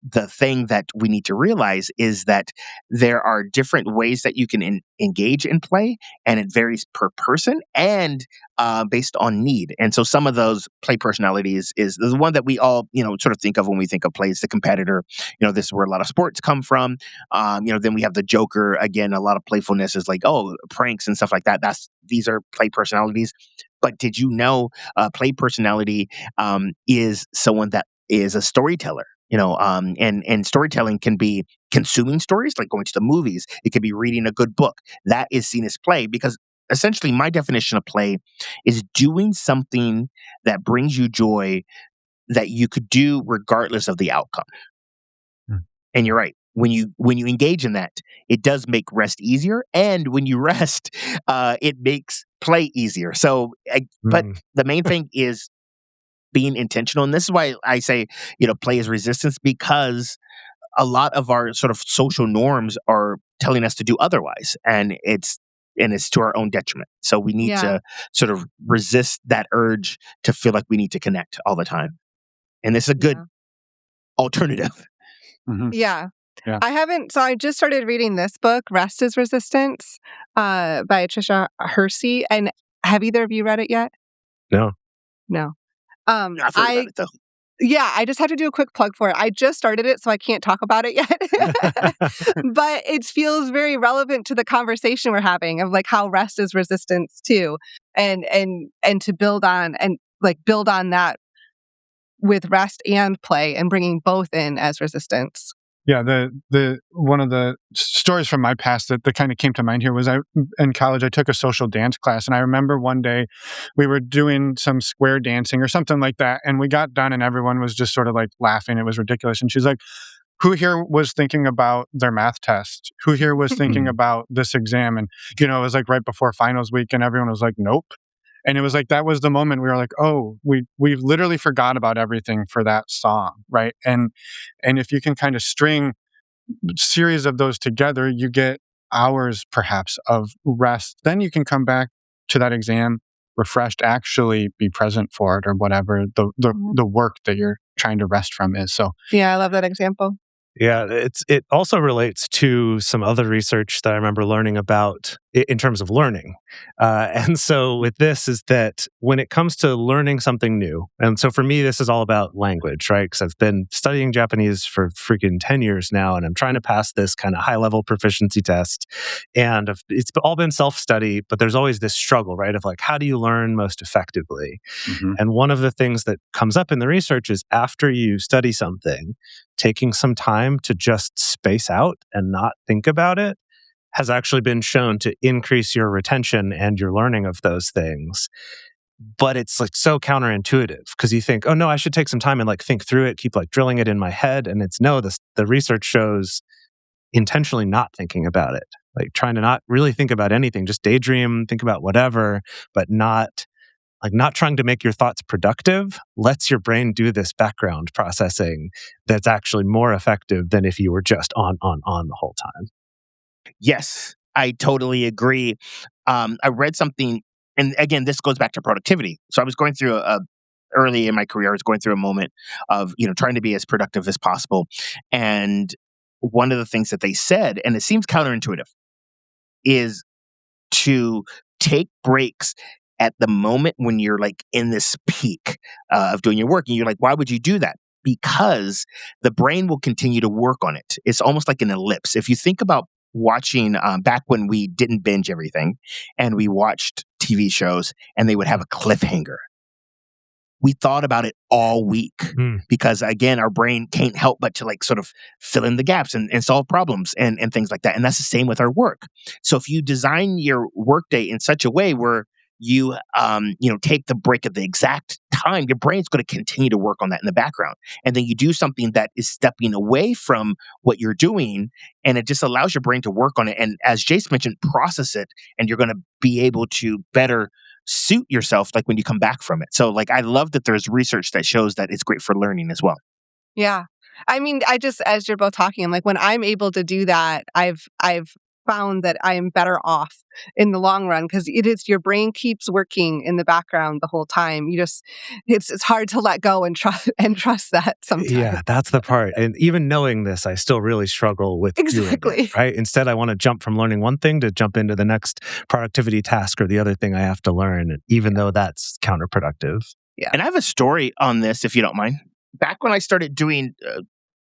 the thing that we need to realize is that there are different ways that you can engage in play, and it varies per person and based on need. And so some of those play personalities is the one that we all, sort of think of when we think of play is the competitor. This is where a lot of sports come from. Then we have the joker. Again, a lot of playfulness is like, pranks and stuff like that. These are play personalities. But did you know play personality is someone that is a storyteller? And storytelling can be consuming stories, like going to the movies. It could be reading a good book. That is seen as play because essentially my definition of play is doing something that brings you joy that you could do regardless of the outcome. Mm. And you're right. When you engage in that, it does make rest easier. And when you rest, it makes play easier. But the main thing is being intentional. And this is why I say, play is resistance, because a lot of our sort of social norms are telling us to do otherwise. And it's to our own detriment. So we need to sort of resist that urge to feel like we need to connect all the time. And this is a good alternative. Mm-hmm. Yeah. I just started reading this book, Rest is Resistance, by Tricia Hersey. And have either of you read it yet? No. I've heard about it, though. Yeah, I just have to do a quick plug for it. I just started it, so I can't talk about it yet. But it feels very relevant to the conversation we're having of like how rest is resistance too, and to build on that with rest and play and bringing both in as resistance. Yeah, the one of the stories from my past that kind of came to mind here was in college I took a social dance class, and I remember one day we were doing some square dancing or something like that, and we got done and everyone was just sort of like laughing. It was ridiculous. And she's like, who here was thinking about their math test? Who here was thinking about this exam? And it was like right before finals week and everyone was like, nope. And it was like, that was the moment we were like, oh, we literally forgot about everything for that song, right? And if you can kind of string series of those together, you get hours perhaps of rest. Then you can come back to that exam refreshed, actually be present for it or whatever the work that you're trying to rest from is. So yeah, I love that example. Yeah, it also relates to some other research that I remember learning about in terms of learning. And so with this is that when it comes to learning something new, and so for me, this is all about language, right? Because I've been studying Japanese for freaking 10 years now, and I'm trying to pass this kind of high-level proficiency test. And it's all been self-study, but there's always this struggle, right? Of like, how do you learn most effectively? Mm-hmm. And one of the things that comes up in the research is after you study something, taking some time to just space out and not think about it has actually been shown to increase your retention and your learning of those things. But it's like so counterintuitive because you think, oh no, I should take some time and like think through it, keep like drilling it in my head. And it's no, the research shows intentionally not thinking about it, like trying to not really think about anything, just daydream, think about whatever, but not trying to make your thoughts productive lets your brain do this background processing that's actually more effective than if you were just on the whole time. Yes, I totally agree. I read something, and again, this goes back to productivity. So I was going through early in my career, I was going through a moment of, trying to be as productive as possible. And one of the things that they said, and it seems counterintuitive, is to take breaks at the moment when you're like in this peak of doing your work. And you're like, why would you do that? Because the brain will continue to work on it. It's almost like an ellipse. If you think about watching back when we didn't binge everything and we watched TV shows and they would have a cliffhanger. We thought about it all week because, again, our brain can't help but to like sort of fill in the gaps and solve problems and things like that. And that's the same with our work. So if you design your workday in such a way where you take the break at the exact time, your brain's going to continue to work on that in the background. And then you do something that is stepping away from what you're doing, and it just allows your brain to work on it. And as Jace mentioned, process it, and you're going to be able to better suit yourself like when you come back from it. So like I love that there's research that shows that it's great for learning as well. Yeah. I mean, I just, as you're both talking, I'm like, when I'm able to do that, I've found that I am better off in the long run, because it is, your brain keeps working in the background the whole time. You just, it's hard to let go and trust that sometimes. Yeah, that's the part. And even knowing this, I still really struggle with doing Exactly. it, right? Instead, I want to jump from learning one thing to jump into the next productivity task or the other thing I have to learn, even though that's counterproductive. Yeah. And I have a story on this, if you don't mind. Back when I started doing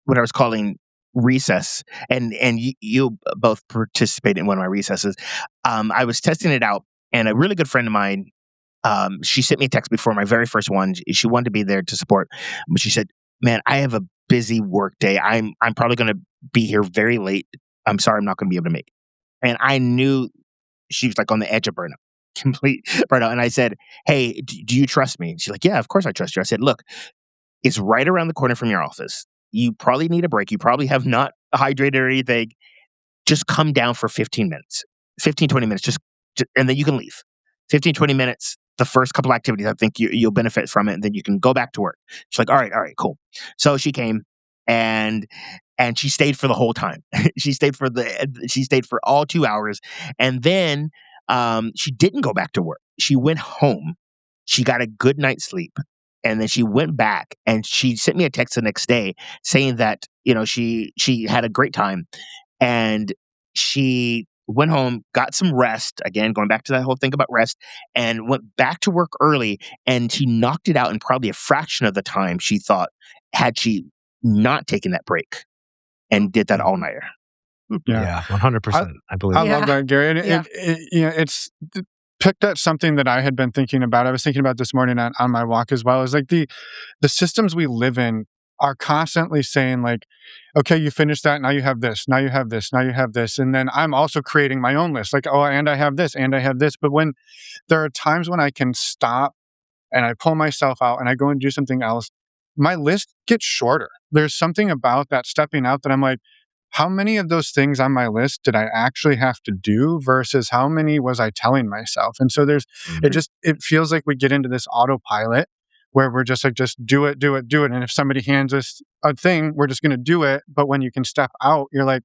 what I was calling recess, and you both participated in one of my recesses, I was testing it out, and a really good friend of mine, she sent me a text before my very first one. She wanted to be there to support, but she said, "Man, I have a busy work day. I'm probably going to be here very late. I'm sorry, I'm not going to be able to make it." And I knew she was like on the edge of burnout, complete burnout. And I said, "Hey, do you trust me?" And she's like, "Yeah, of course I trust you." I said, "Look, it's right around the corner from your office. You probably need a break. You probably have not hydrated or anything. Just come down for 15 minutes, 15, 20 minutes, and then you can leave. 15, 20 minutes, the first couple activities, I think you'll benefit from it, and then you can go back to work." She's like, all right, cool. So she came, and she stayed for the whole time. She stayed for all 2 hours. And then she didn't go back to work. She went home. She got a good night's sleep. And then she went back, and she sent me a text the next day saying that, she had a great time, and she went home, got some rest, again, going back to that whole thing about rest, and went back to work early, and she knocked it out in probably a fraction of the time she thought had she not taken that break and did that all-nighter. Yeah, 100%. I believe I it. love that, Gary. And Yeah. it's picked at something that I had been thinking about. I was thinking about this morning on my walk as well. Is like the systems we live in are constantly saying like, okay, you finished that. Now you have this. Now you have this. Now you have this. And then I'm also creating my own list. Like, oh, and I have this, and I have this. But when there are times when I can stop and I pull myself out and I go and do something else, my list gets shorter. There's something about that stepping out that I'm like, how many of those things on my list did I actually have to do versus how many was I telling myself? And so it feels like we get into this autopilot where we're just like, just do it, do it, do it. And if somebody hands us a thing, we're just going to do it. But when you can step out, you're like,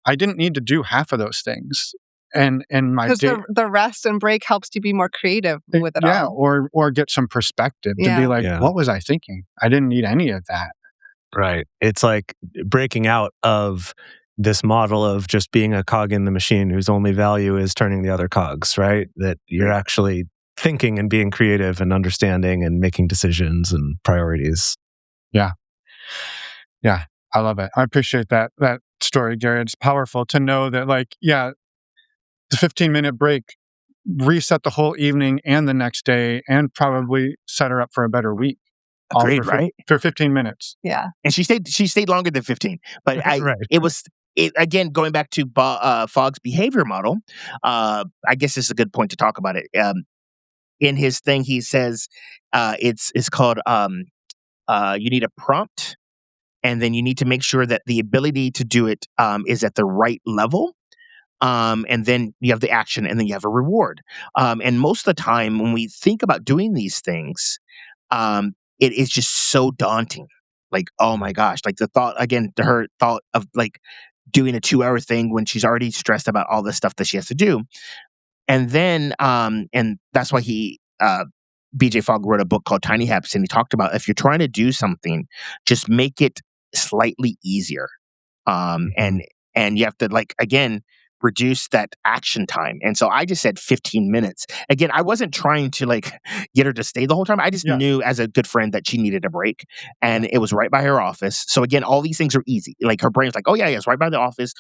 I didn't need to do half of those things. And my Because the rest and break helps you be more creative with it all. or get some perspective to Yeah. be like, what was I thinking? I didn't need any of that. Right. It's like breaking out of this model of just being a cog in the machine whose only value is turning the other cogs, right? That you're actually thinking and being creative and understanding and making decisions and priorities. Yeah. Yeah. I love it. I appreciate that story, Gary. It's powerful to know that, like, yeah, the 15-minute break reset the whole evening and the next day and probably set her up for a better week. Agreed, right? For 15 minutes. Yeah. And she stayed longer than 15. But Right. again, going back to Fogg's behavior model, I guess this is a good point to talk about it. In his thing, he says it's called you need a prompt, and then you need to make sure that the ability to do it is at the right level. And then you have the action, and then you have a reward. And most of the time when we think about doing these things, it is just so daunting. Like, oh my gosh, like her thought of like doing a 2-hour thing when she's already stressed about all the stuff that she has to do. And then, and that's why BJ Fogg wrote a book called Tiny Habits, and he talked about if you're trying to do something, just make it slightly easier. And you have to, like, again, reduce that action time. And so I just said 15 minutes. Again, I wasn't trying to like get her to stay the whole time. I just knew as a good friend that she needed a break, and it was right by her office. So again, all these things are easy. Like her brain's like, oh yeah, it's right by the office.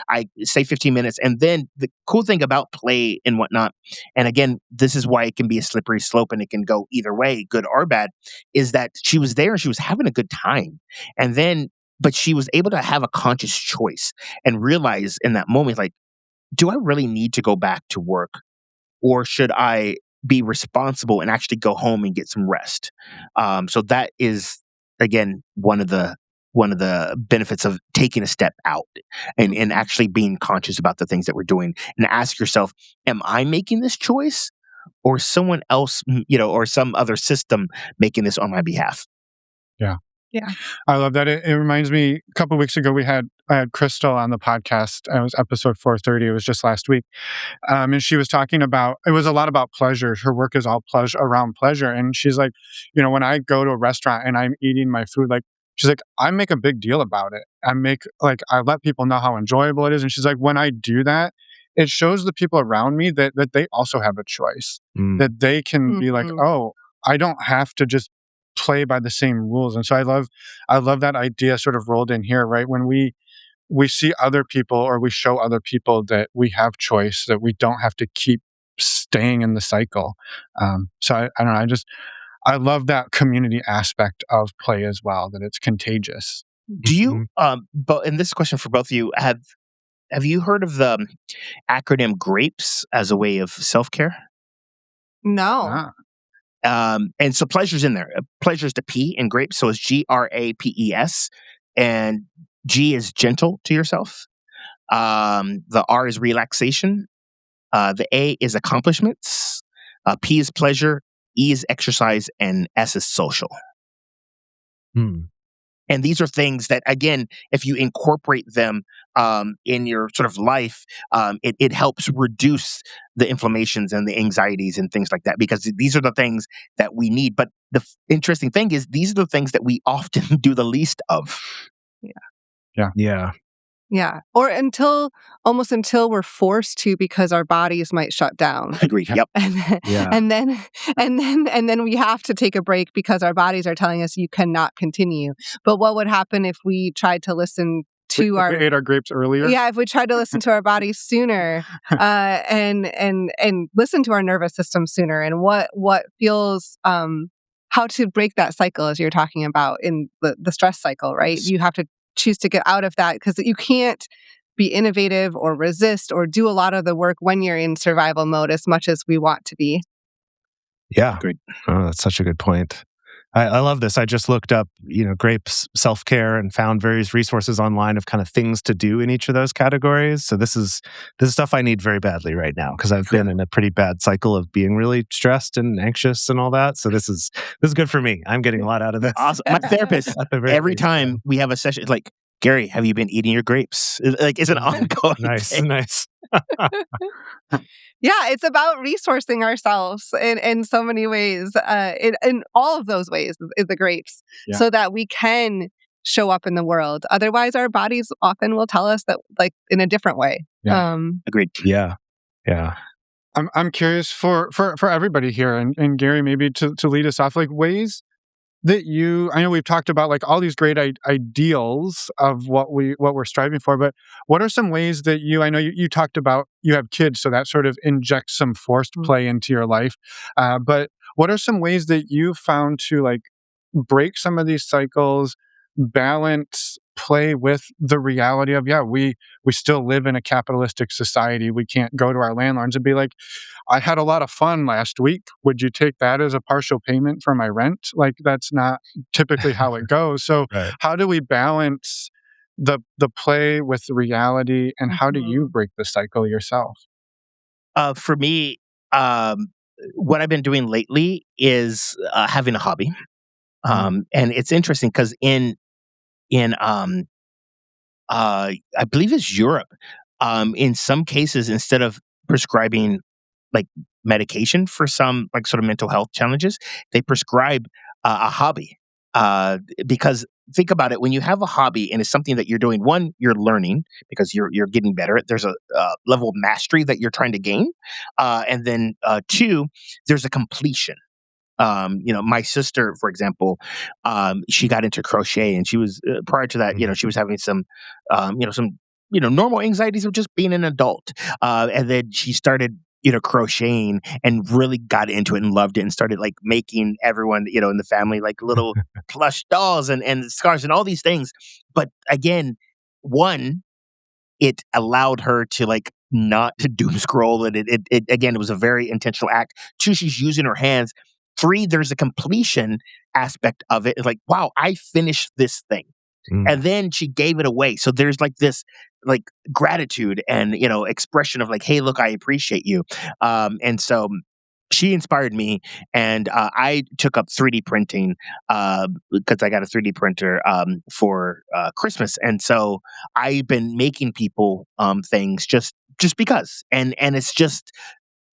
I say 15 minutes. And then the cool thing about play and whatnot, and again, this is why it can be a slippery slope and it can go either way, good or bad, is that she was there and she was having a good time. And then, but she was able to have a conscious choice and realize in that moment, like, do I really need to go back to work, or should I be responsible and actually go home and get some rest? So that is, again, one of the benefits of taking a step out and actually being conscious about the things that we're doing, and ask yourself, am I making this choice, or someone else, or some other system making this on my behalf. Yeah. Yeah. I love that. It reminds me, a couple of weeks ago, I had Crystal on the podcast. It was episode 430. It was just last week. And she was talking about, it was a lot about pleasure. Her work is all around pleasure. And she's like, when I go to a restaurant and I'm eating my food, like, she's like, I make a big deal about it. I let people know how enjoyable it is. And she's like, when I do that, it shows the people around me that they also have a choice, that they can be like, oh, I don't have to just play by the same rules. And so I love that idea sort of rolled in here, right? When we see other people, or we show other people that we have choice, that we don't have to keep staying in the cycle. So I don't know. I love that community aspect of play as well, that it's contagious. Do you, but and this is a question for both of you, have you heard of the acronym GRAPES as a way of self-care? No. And so pleasure's in there. Pleasure is the P in grapes, so it's GRAPES, and G is gentle to yourself. The R is relaxation. The A is accomplishments. P is pleasure. E is exercise, and S is social. And these are things that, again, if you incorporate them in your sort of life, it helps reduce the inflammations and the anxieties and things like that, because these are the things that we need. But the interesting thing is, these are the things that we often do the least of. Yeah. Or almost until we're forced to, because our bodies might shut down. Agreed. Yep. And then we have to take a break because our bodies are telling us you cannot continue. But what would happen if we tried to listen to we ate our grapes earlier? Yeah, if we tried to listen to our bodies sooner, and listen to our nervous system sooner, and what feels how to break that cycle, as you're talking about in the stress cycle, right? You have to choose to get out of that, because you can't be innovative or resist or do a lot of the work when you're in survival mode as much as we want to be. Yeah. Great. Oh, that's such a good point. I love this. I just looked up, grapes self-care, and found various resources online of kind of things to do in each of those categories. So this is stuff I need very badly right now, because I've been in a pretty bad cycle of being really stressed and anxious and all that. So this is good for me. I'm getting a lot out of this. Awesome. My therapist, every time we have a session, it's like, Gary, have you been eating your grapes? It's an ongoing thing. Nice. Yeah, it's about resourcing ourselves in so many ways, in all of those ways, is the grapes, so that we can show up in the world. Otherwise, our bodies often will tell us that, like, in a different way. Agreed. Yeah. I'm curious for everybody here, and Gary, maybe to lead us off, like, ways that I know we've talked about like all these great ideals of what we're striving for, but what are some ways that I know you talked about, you have kids, so that sort of injects some forced play into your life. But what are some ways that you found to like break some of these cycles, balance play with the reality of, we still live in a capitalistic society. We can't go to our landlords and be like, I had a lot of fun last week. Would you take that as a partial payment for my rent? Like, that's not typically how it goes. So Right. How do we balance the play with the reality, and how do you break the cycle yourself? For me, what I've been doing lately is having a hobby. And it's interesting because I believe it's Europe. In some cases, instead of prescribing like medication for some like sort of mental health challenges, they prescribe a hobby. Because think about it, when you have a hobby and it's something that you're doing, one, you're learning because you're getting better. There's a level of mastery that you're trying to gain, and then two, there's a completion. My sister, for example, she got into crochet, and she was prior to that, she was having some normal anxieties of just being an adult, and then she started crocheting and really got into it and loved it and started like making everyone in the family like little plush dolls and scarves and all these things. But again, one, it allowed her to like not to doom scroll, and it again, it was a very intentional act. Two, she's using her hands. Three, there's a completion aspect of it. It's like, wow, I finished this thing. And then she gave it away. So there's like this like gratitude and, expression of like, hey, look, I appreciate you. And so she inspired me, and I took up 3D printing because I got a 3D printer for Christmas, and so I've been making people things just because, and it's just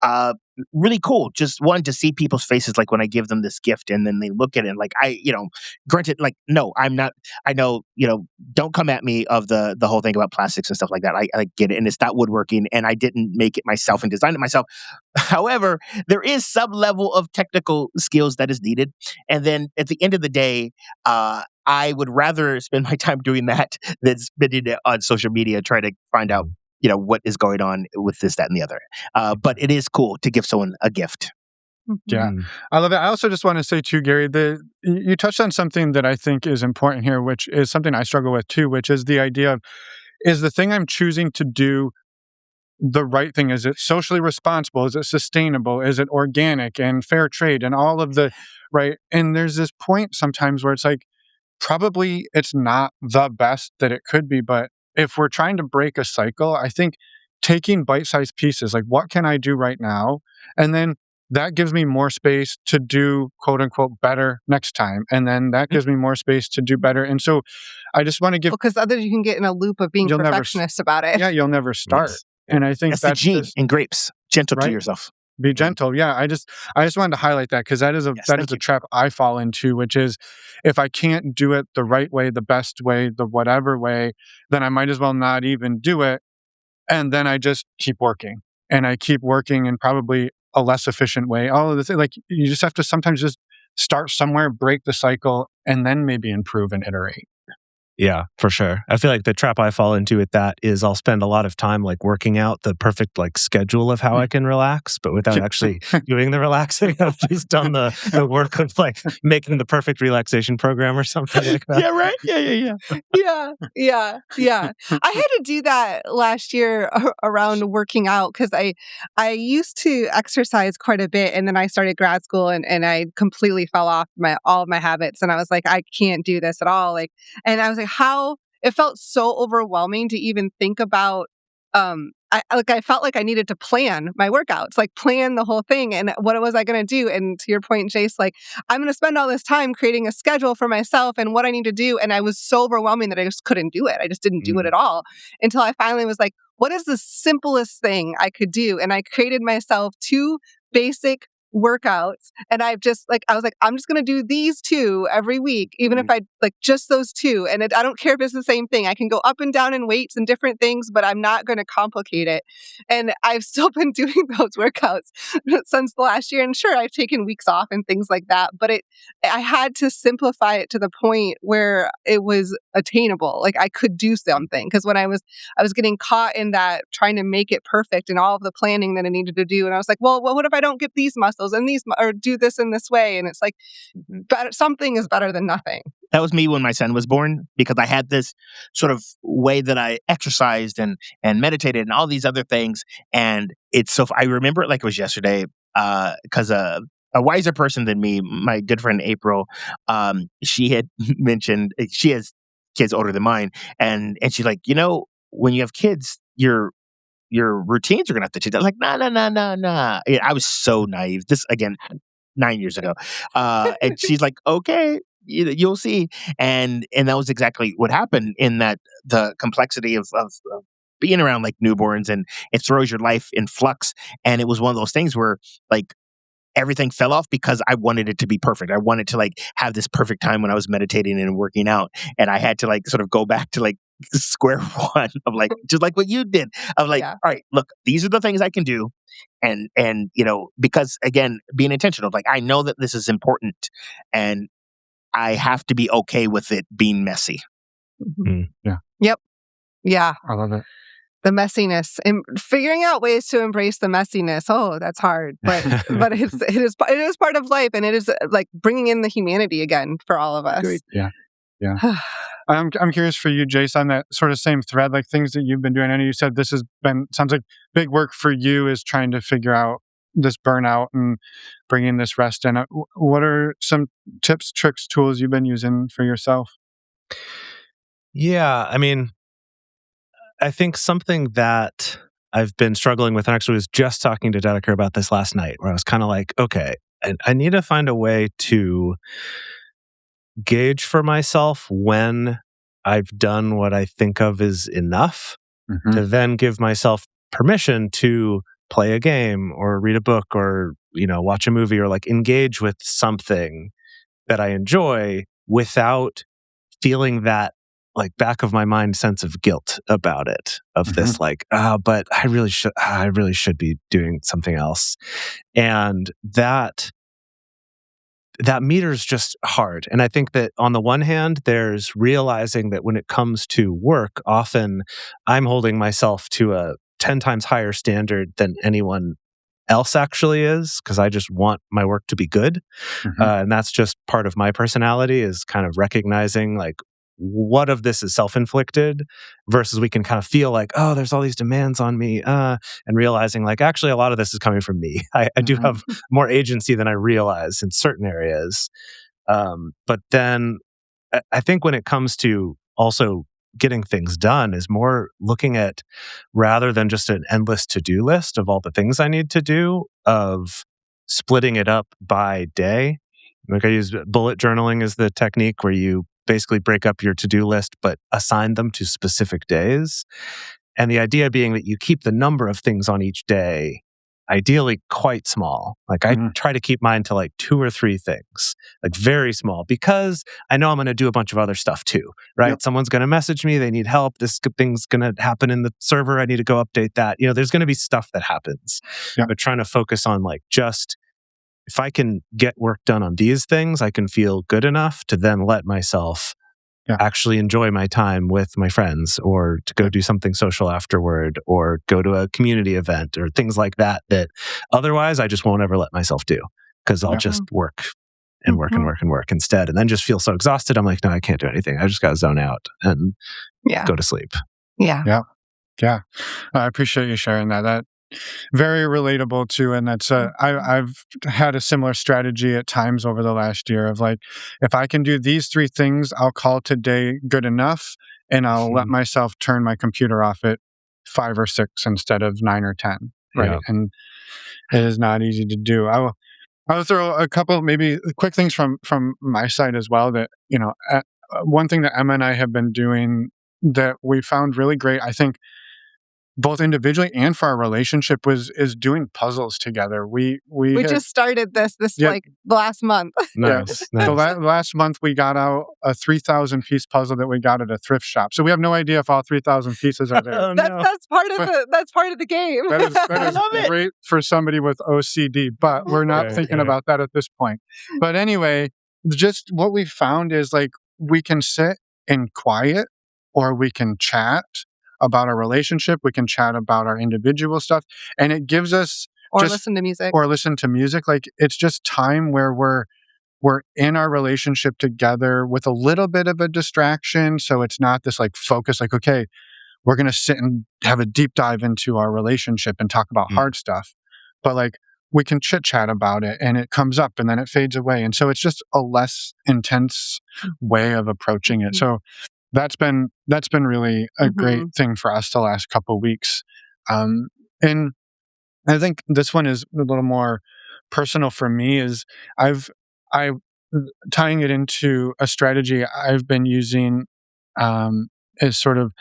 uh really cool. Just one to see people's faces, like when I give them this gift, and then they look at it and like granted, like no, I'm not. I know, don't come at me of the whole thing about plastics and stuff like that. I get it, and it's not woodworking, and I didn't make it myself and design it myself. However, there is some level of technical skills that is needed, and then at the end of the day, I would rather spend my time doing that than spending it on social media trying to find out what is going on with this, that, and the other. But it is cool to give someone a gift. Yeah, I love it. I also just want to say too, Gary, you touched on something that I think is important here, which is something I struggle with too, which is the idea of, is the thing I'm choosing to do the right thing? Is it socially responsible? Is it sustainable? Is it organic and fair trade and all of the right? And there's this point sometimes where it's like, probably it's not the best that it could be, but if we're trying to break a cycle, I think taking bite-sized pieces, like what can I do right now? And then that gives me more space to do quote unquote better next time. And then that gives me more space to do better. And so I just want to give, because otherwise you can get in a loop of being perfectionist about it. Yeah, you'll never start. Yes. And I think that's the G in grapes. Gentle to right? yourself. Be gentle. Yeah. I just wanted to highlight that because that is a trap I fall into, which is if I can't do it the right way, the best way, the whatever way, then I might as well not even do it. And then I just keep working, and I keep working in probably a less efficient way. All of the things, like you just have to sometimes just start somewhere, break the cycle, and then maybe improve and iterate. Yeah, for sure. I feel like the trap I fall into with that is I'll spend a lot of time like working out the perfect like schedule of how I can relax, but without actually doing the relaxing. I've just done the work of like making the perfect relaxation program or something like that. Yeah, right? Yeah. I had to do that last year around working out because I used to exercise quite a bit, and then I started grad school and I completely fell off all of my habits, and I was like, I can't do this at all. And I was like, how it felt so overwhelming to even think about. I felt like I needed to plan my workouts, like plan the whole thing, and what was I going to do? And to your point, Jace, like I'm going to spend all this time creating a schedule for myself and what I need to do, and I was so overwhelming that I just couldn't do it. I just didn't do it at all until I finally was like, what is the simplest thing I could do? And I created myself 2 basic workouts, and I was like, I'm just going to do these 2 every week, even if I like just those 2. And I don't care if it's the same thing. I can go up and down in weights and different things, but I'm not going to complicate it. And I've still been doing those workouts since the last year. And sure, I've taken weeks off and things like that, but I had to simplify it to the point where it was attainable. Like I could do something, because when I was getting caught in that trying to make it perfect and all of the planning that I needed to do. And I was like, well, what if I don't get these muscles and these, or do this in this way? And it's like, something is better than nothing. That was me when my son was born, because I had this sort of way that I exercised and meditated and all these other things. And it's so, I remember it like it was yesterday, because a wiser person than me, my good friend April, she had mentioned, she has kids older than mine. And she's like, when you have kids, your routines are going to have to change. I was like, nah. I was so naive. This, again, 9 years ago. And she's like, okay, you'll see. And that was exactly what happened, in that the complexity of being around like newborns, and it throws your life in flux. And it was one of those things where like everything fell off because I wanted it to be perfect. I wanted to like have this perfect time when I was meditating and working out. And I had to like sort of go back to like square one of like, just like what you did, of like, all right, look, these are the things I can do. And because again, being intentional, like I know that this is important, and I have to be okay with it being messy. Yeah. Yep. Yeah. I love it. The messiness and figuring out ways to embrace the messiness. Oh, that's hard, but it is part of life, and it is like bringing in the humanity again for all of us. Agreed. Yeah. I'm curious for you, Jace, on that sort of same thread, like things that you've been doing. I know you said this sounds like big work for you, is trying to figure out this burnout and bringing this rest in. What are some tips, tricks, tools you've been using for yourself? Yeah, I mean, I think something that I've been struggling with, and actually was just talking to Dedeker about this last night, where I was kind of like, okay, I need to find a way to gauge for myself when I've done what I think of as enough to then give myself permission to play a game or read a book or, watch a movie or like engage with something that I enjoy without feeling that like back of my mind sense of guilt about it, of this like, but I really should be doing something else. And that meter's just hard. And I think that on the one hand, there's realizing that when it comes to work, often I'm holding myself to a 10 times higher standard than anyone else actually is, because I just want my work to be good. And that's just part of my personality, is kind of recognizing like what of this is self-inflicted versus we can kind of feel like, oh, there's all these demands on me, and realizing like, actually, a lot of this is coming from me. I do have more agency than I realize in certain areas. But then I think when it comes to also getting things done is more looking at, rather than just an endless to-do list of all the things I need to do, of splitting it up by day. Like I use bullet journaling as the technique where you basically break up your to-do list, but assign them to specific days. And the idea being that you keep the number of things on each day ideally quite small. Like I try to keep mine to like 2 or 3 things, like very small, because I know I'm going to do a bunch of other stuff too, right? Yep. Someone's going to message me, they need help, this thing's going to happen in the server, I need to go update that. There's going to be stuff that happens. Yep. But trying to focus on like, just if I can get work done on these things, I can feel good enough to then let myself actually enjoy my time with my friends, or to go do something social afterward, or go to a community event or things like that, that otherwise I just won't ever let myself do, because I'll just work and work and work and work instead, and then just feel so exhausted. I'm like, no, I can't do anything. I just got to zone out and go to sleep. Yeah. I appreciate you sharing that. That very relatable too, and that's I've had a similar strategy at times over the last year of like, if I can do these 3 things, I'll call today good enough, and I'll let myself turn my computer off at 5 or 6 instead of 9 or 10, right? Yeah. And it is not easy to do. I'll throw a couple maybe quick things from my side as well, that one thing that Emma and I have been doing that we found really great, I think, both individually and for our relationship, is doing puzzles together. We just started this like last month. Nice. So last month we got out a 3,000 piece puzzle that we got at a thrift shop. So we have no idea if all 3,000 pieces are there. That's part of the game. That is great for somebody with OCD, but we're not thinking about that at this point. But anyway, just what we found is like, we can sit in quiet, or we can chat about our relationship, we can chat about our individual stuff, and it gives us listen to music. Like, it's just time where we're in our relationship together with a little bit of a distraction, so it's not this like focus, like, okay, we're going to sit and have a deep dive into our relationship and talk about hard stuff, but like, we can chit chat about it, and it comes up and then it fades away, and so it's just a less intense way of approaching it. So that's been really a great thing for us the last couple of weeks. And I think this one is a little more personal for me, is I tying it into a strategy I've been using, is sort of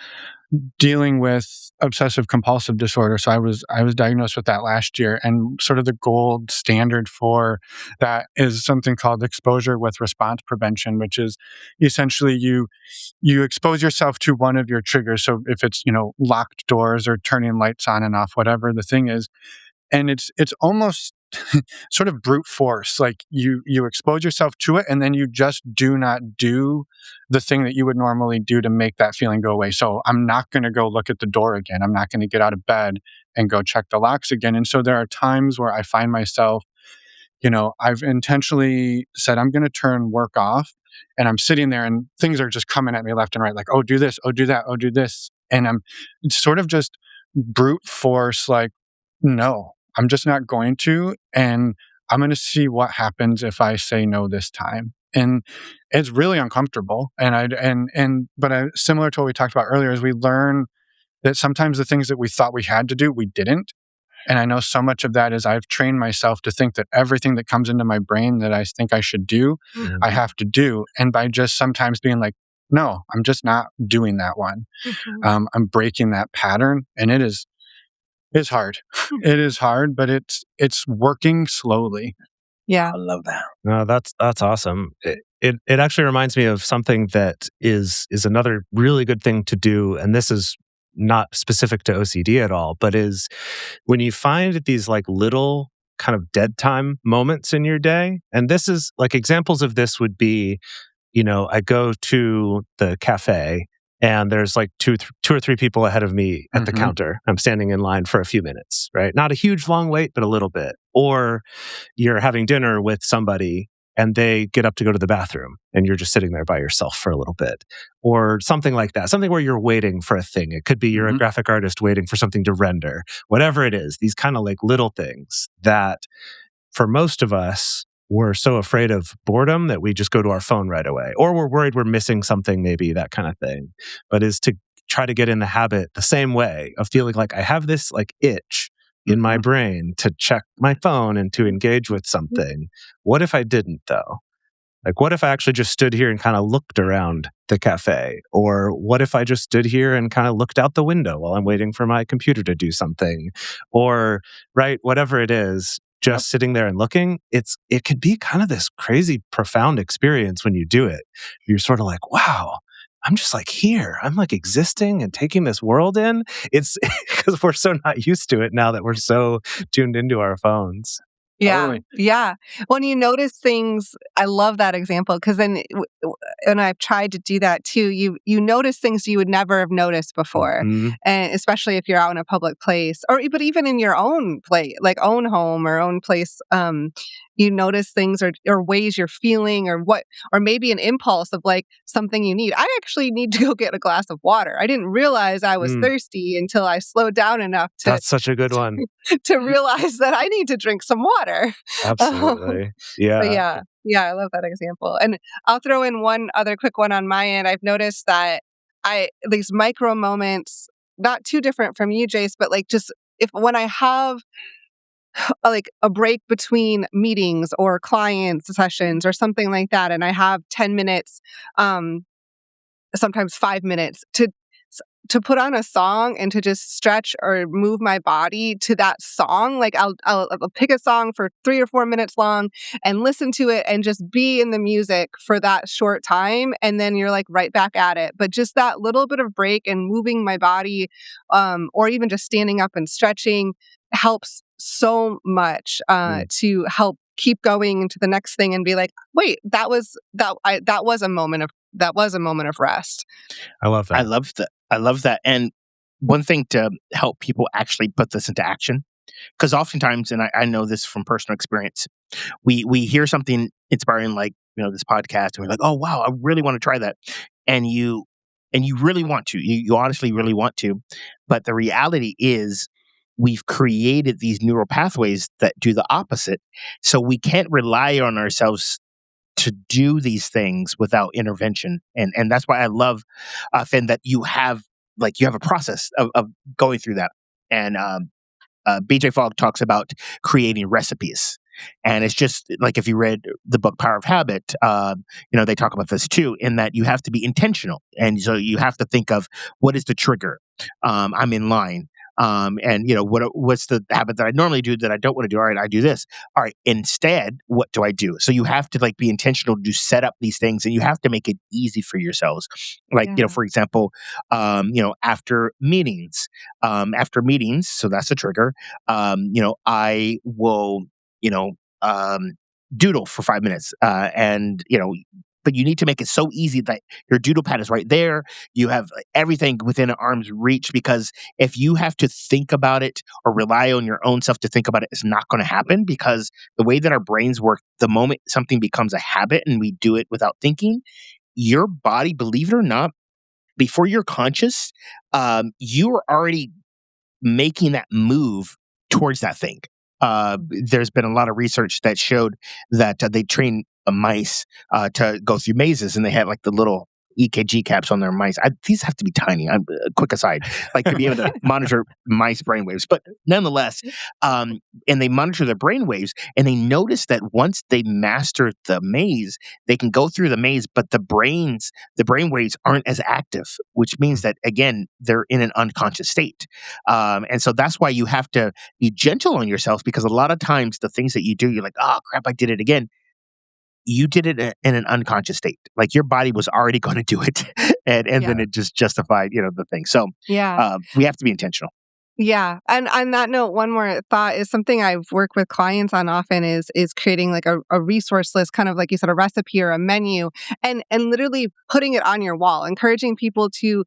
dealing with obsessive compulsive disorder. So I was diagnosed with that last year, and sort of the gold standard for that is something called exposure with response prevention, which is essentially you expose yourself to one of your triggers. So if it's, locked doors or turning lights on and off, whatever the thing is, and it's almost sort of brute force. Like you expose yourself to it, and then you just do not do the thing that you would normally do to make that feeling go away. So I'm not going to go look at the door again. I'm not going to get out of bed and go check the locks again. And so there are times where I find myself, I've intentionally said, I'm going to turn work off, and I'm sitting there and things are just coming at me left and right. Like, oh, do this, oh, do that, oh, do this. And it's sort of just brute force. Like, no, I'm just not going to, and I'm going to see what happens if I say no this time. And it's really uncomfortable. But similar to what we talked about earlier, is we learn that sometimes the things that we thought we had to do, we didn't. And I know so much of that is I've trained myself to think that everything that comes into my brain that I think I should do, I have to do. And by just sometimes being like, no, I'm just not doing that one. I'm breaking that pattern. And it's hard. It is hard, but it's working slowly. Yeah. I love that. No, that's awesome. It actually reminds me of something that is another really good thing to do, and this is not specific to OCD at all, but is when you find these like little kind of dead time moments in your day. And this is like examples of this would be, I go to the cafe and there's like two or three people ahead of me at the counter. I'm standing in line for a few minutes, right? Not a huge long wait, but a little bit. Or you're having dinner with somebody and they get up to go to the bathroom and you're just sitting there by yourself for a little bit. Or something like that. Something where you're waiting for a thing. It could be you're a graphic artist waiting for something to render. Whatever it is, these kind of like little things that for most of us, we're so afraid of boredom that we just go to our phone right away. Or we're worried we're missing something, maybe, that kind of thing. But is to try to get in the habit the same way of feeling like I have this like itch in my brain to check my phone and to engage with something. What if I didn't, though? Like, what if I actually just stood here and kind of looked around the cafe? Or what if I just stood here and kind of looked out the window while I'm waiting for my computer to do something? Or, right, whatever it is, just sitting there and looking, it could be kind of this crazy, profound experience when you do it. You're sort of like, wow, I'm just like here. I'm like existing and taking this world in. It's because we're so not used to it now that we're so tuned into our phones. Yeah. Totally. Yeah. When you notice things, I love that example because then, and I've tried to do that too, you notice things you would never have noticed before. And especially if you're out in a public place but even in your own place, like own home or own place, you notice things or ways you're feeling or maybe an impulse of like something you need. I actually need to go get a glass of water. I didn't realize I was thirsty until I slowed down enough to. That's such a good one. To realize that I need to drink some water. Absolutely. But yeah, I love that example. And I'll throw in one other quick one on my end. I've noticed that these micro moments, not too different from you, Jace, but like just when I have like a break between meetings or client sessions or something like that, and I have 10 minutes, sometimes 5 minutes to put on a song and to just stretch or move my body to that song. Like I'll pick a song for 3 or 4 minutes long and listen to it and just be in the music for that short time. And then you're like right back at it. But just that little bit of break and moving my body, or even just standing up and stretching helps so much to help keep going into the next thing and be like, wait, that was a moment of rest. I love that. I love that. And one thing to help people actually put this into action, because oftentimes, and I know this from personal experience, we hear something inspiring like, this podcast, and we're like, oh, wow, I really want to try that. And you really want to, you honestly really want to. But the reality is we've created these neural pathways that do the opposite. So we can't rely on ourselves to do these things without intervention. And that's why I love, Finn, that you have a process of going through that. And BJ Fogg talks about creating recipes. And it's just like if you read the book Power of Habit, they talk about this too, in that you have to be intentional. And so you have to think of what is the trigger? I'm in line. And what's the habit that I normally do that I don't want to do? All right, I do this. All right, instead, what do I do? So you have to like be intentional to set up these things, and you have to make it easy for yourselves. Like, for example, after meetings, so that's a trigger. I will, doodle for 5 minutes, but you need to make it so easy that your doodle pad is right there. You have everything within arm's reach, because if you have to think about it or rely on your own self to think about it, it's not going to happen, because the way that our brains work, the moment something becomes a habit and we do it without thinking, your body, believe it or not, before you're conscious, you are already making that move towards that thing. There's been a lot of research that showed that they train mice to go through mazes, and they had like the little EKG caps on their mice. These have to be tiny. Quick aside, like to be able to monitor mice brainwaves. But nonetheless, and they monitor their brainwaves, and they notice that once they master the maze, they can go through the maze, but the brainwaves aren't as active, which means that, again, they're in an unconscious state. And so that's why you have to be gentle on yourself, because a lot of times the things that you do, you're like, oh, crap, I did it again. You did it in an unconscious state. Like your body was already going to do it. and then it just justified, the thing. So we have to be intentional. Yeah. And on that note, one more thought is something I've worked with clients on often is creating like a resource list, kind of like you said, a recipe or a menu, and literally putting it on your wall, encouraging people to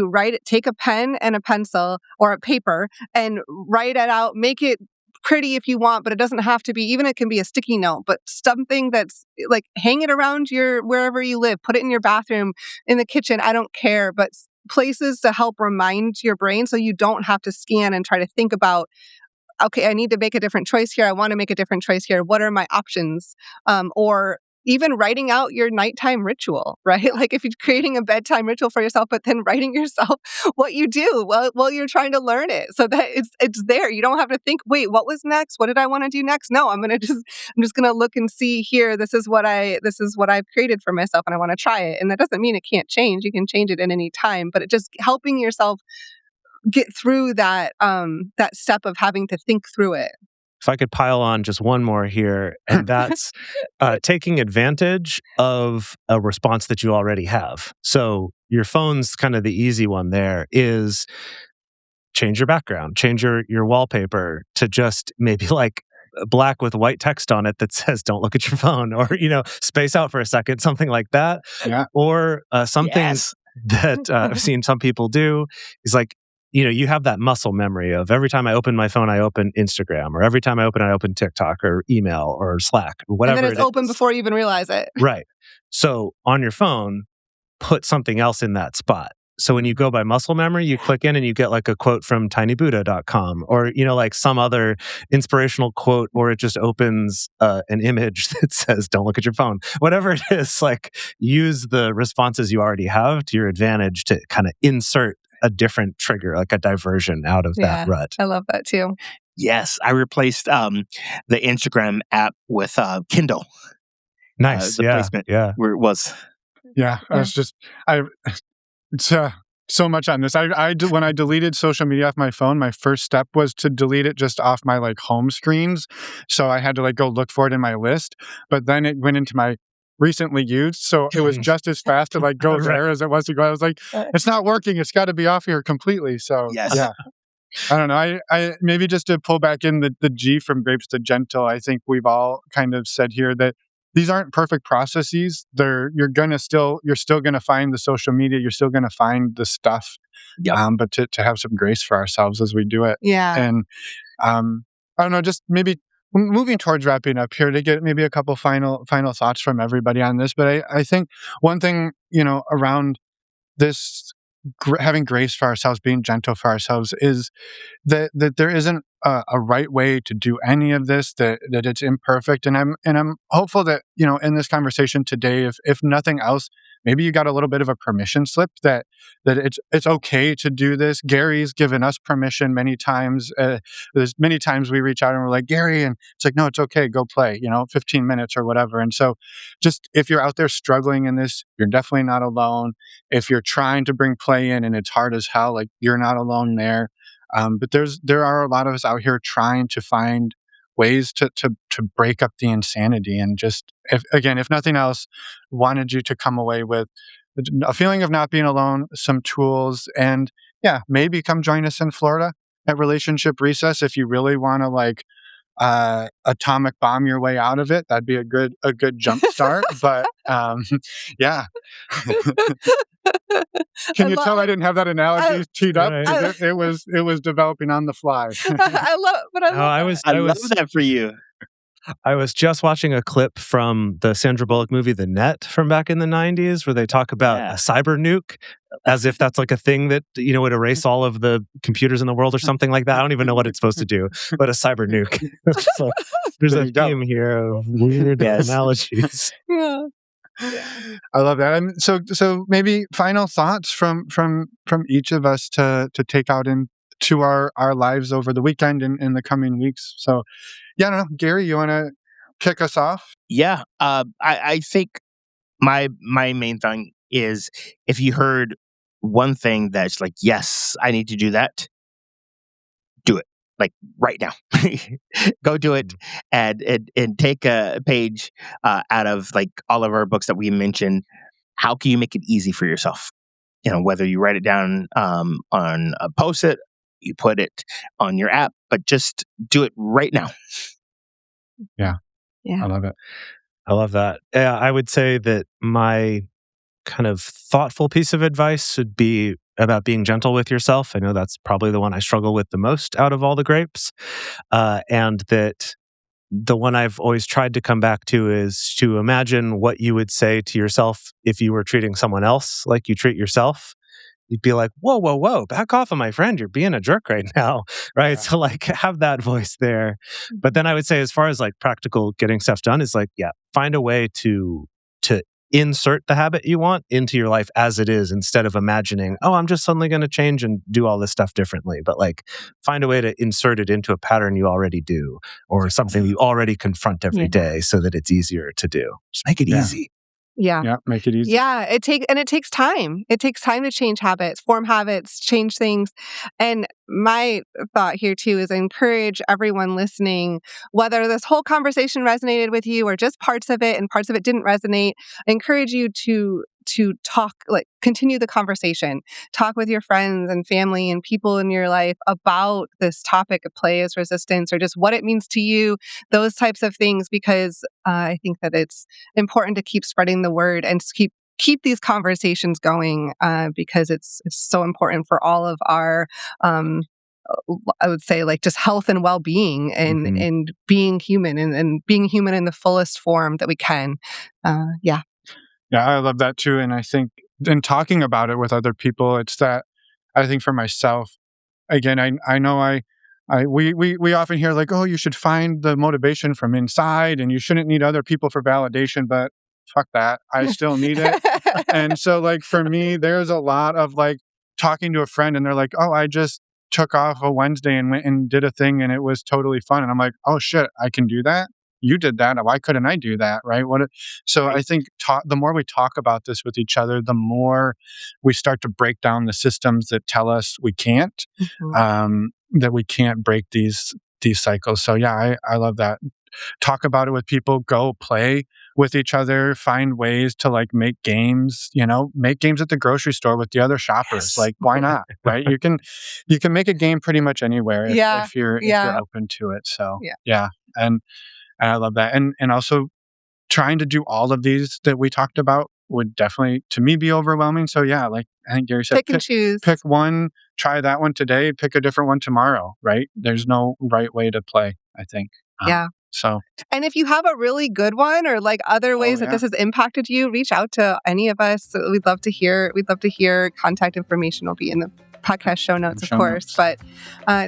write it, take a pen and a pencil or a paper and write it out, make it pretty if you want, but it doesn't have to be, even it can be a sticky note, but something that's like hang it around wherever you live, put it in your bathroom, in the kitchen, I don't care, but places to help remind your brain so you don't have to scan and try to think about, okay, I need to make a different choice here. I want to make a different choice here. What are my options? Or even writing out your nighttime ritual, right? Like if you're creating a bedtime ritual for yourself, but then writing yourself what you do while you're trying to learn it, so that it's there. You don't have to think, wait, what was next? What did I want to do next? No, I'm just gonna look and see here. This is what I've created for myself, and I want to try it. And that doesn't mean it can't change. You can change it at any time, but it just helping yourself get through that step of having to think through it. If I could pile on just one more here, and that's taking advantage of a response that you already have. So your phone's kind of the easy one there is change your background, change your wallpaper to just maybe like black with white text on it that says don't look at your phone, or space out for a second, something like that. Yeah. Or something that I've seen some people do is like, you have that muscle memory of every time I open my phone, I open Instagram, or every time I open TikTok or email or Slack or whatever. And then it's open before you even realize it. Right. So on your phone, put something else in that spot. So when you go by muscle memory, you click in and you get like a quote from tinybuddha.com or, like some other inspirational quote, or it just opens an image that says, don't look at your phone. Whatever it is, like use the responses you already have to your advantage to kind of insert a different trigger, like a diversion out of that rut. I love that too. Yes, I replaced the Instagram app with Kindle. Nice. The placement where it was. Yeah, it's so much on this. When I deleted social media off my phone, my first step was to delete it just off my like home screens. So I had to like go look for it in my list, but then it went into my recently used, so it was just as fast to like go there as it was to go. I was like, it's not working. It's got to be off here completely. So yeah, I don't know. I maybe just to pull back in the G from grapes to gentle. I think we've all kind of said here that these aren't perfect processes. You're still gonna find the social media. You're still gonna find the stuff. But to have some grace for ourselves as we do it. Yeah. And I don't know. Just maybe moving towards wrapping up here to get maybe a couple final thoughts from everybody on this. But I think one thing, around this having grace for ourselves, being gentle for ourselves, is that there isn't a right way to do any of this, that it's imperfect. And I'm hopeful that, in this conversation today, if nothing else, maybe you got a little bit of a permission slip that it's okay to do this. Gary's given us permission many times. There's many times we reach out and we're like, Gary, and it's like, no, it's okay, go play, 15 minutes or whatever. And so just if you're out there struggling in this, you're definitely not alone. If you're trying to bring play in and it's hard as hell, like you're not alone there. But there are a lot of us out here trying to find ways to break up the insanity, and just if nothing else, wanted you to come away with a feeling of not being alone, some tools, and maybe come join us in Florida at Relationship Recess if you really want to like atomic bomb your way out of it. That'd be a good jump start. But yeah. Can you tell I didn't have that analogy teed up? Right. It was developing on the fly. I love that for you. I was just watching a clip from the Sandra Bullock movie The Net from back in the 90s where they talk about a cyber nuke as if that's like a thing that, would erase all of the computers in the world or something like that. I don't even know what it's supposed to do, but a cyber nuke. So there's a theme here of weird analogies. Yeah. I love that. And so maybe final thoughts from each of us to take out into our lives over the weekend and in the coming weeks. So yeah, I don't know. Gary, you want to kick us off? Yeah. I think my main thing is, if you heard one thing that's like, yes, I need to do that, do it. Like right now. Go do it and take a page out of like all of our books that we mentioned. How can you make it easy for yourself? Whether you write it down on a post-it, you put it on your app, but just do it right now. Yeah. Yeah. I love it. I love that. Yeah, I would say that my kind of thoughtful piece of advice would be about being gentle with yourself. I know that's probably the one I struggle with the most out of all the grapes. And that the one I've always tried to come back to is to imagine what you would say to yourself if you were treating someone else like you treat yourself. You'd be like, whoa, whoa, whoa, back off of my friend. You're being a jerk right now. Right. Yeah. So like have that voice there. But then I would say, as far as like practical getting stuff done, is like, yeah, find a way to insert the habit you want into your life as it is, instead of imagining, oh, I'm just suddenly going to change and do all this stuff differently. But like find a way to insert it into a pattern you already do, or something you already confront every day, so that it's easier to do. Just make it easy. Yeah. Yeah, make it easy. Yeah, it takes time. It takes time to change habits, form habits, change things. And my thought here too is encourage everyone listening, whether this whole conversation resonated with you or just parts of it and parts of it didn't resonate, I encourage you to talk, like continue the conversation. Talk with your friends and family and people in your life about this topic of play as resistance, or just what it means to you, those types of things, because I think that it's important to keep spreading the word and keep these conversations going, because it's so important for all of our I would say like just health and well-being and being human and being human in the fullest form that we can. Yeah. Yeah, I love that too. And I think in talking about it with other people, it's that, I think for myself, again, I know we often hear like, oh, you should find the motivation from inside and you shouldn't need other people for validation, but fuck that. I still need it. And so like for me, there's a lot of like talking to a friend and they're like, oh, I just took off a Wednesday and went and did a thing and it was totally fun. And I'm like, oh shit, I can do that. You did that. Why couldn't I do that? Right. So I think the more we talk about this with each other, the more we start to break down the systems that tell us we can't, that we can't break these cycles. So yeah, I love that. Talk about it with people, go play with each other, find ways to like make games, make games at the grocery store with the other shoppers. Yes. Like, why not? Right. You can make a game pretty much anywhere if you're open to it. So yeah. And I love that. And also trying to do all of these that we talked about would definitely, to me, be overwhelming. So yeah, like I think Gary said, pick and choose. Pick one, try that one today, pick a different one tomorrow, right? There's no right way to play, I think. Yeah. So, and if you have a really good one or like other ways that this has impacted you, reach out to any of us. We'd love to hear. Contact information will be in the podcast show notes, of course. But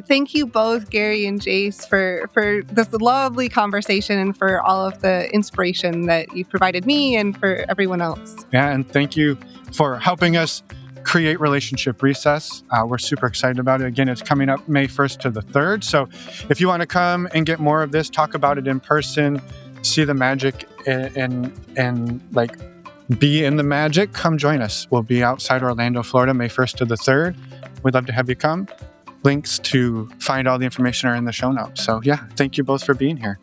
thank you both, Gary and Jace, for this lovely conversation and for all of the inspiration that you've provided me and for everyone else. Yeah, and thank you for helping us create Relationship Recess. We're super excited about it. Again, it's coming up May 1st to the 3rd. So if you want to come and get more of this, talk about it in person, see the magic and like be in the magic, come join us. We'll be outside Orlando, Florida, May 1st to the 3rd. We'd love to have you come. Links to find all the information are in the show notes. So yeah, thank you both for being here.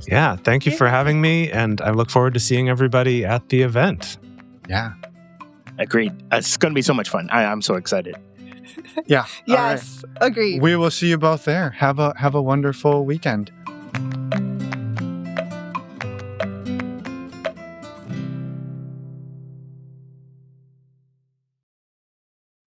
Yeah, thank you for having me. And I look forward to seeing everybody at the event. Yeah. Agreed. It's going to be so much fun. I'm so excited. Yeah. Yes. Agreed. We will see you both there. Have a wonderful weekend.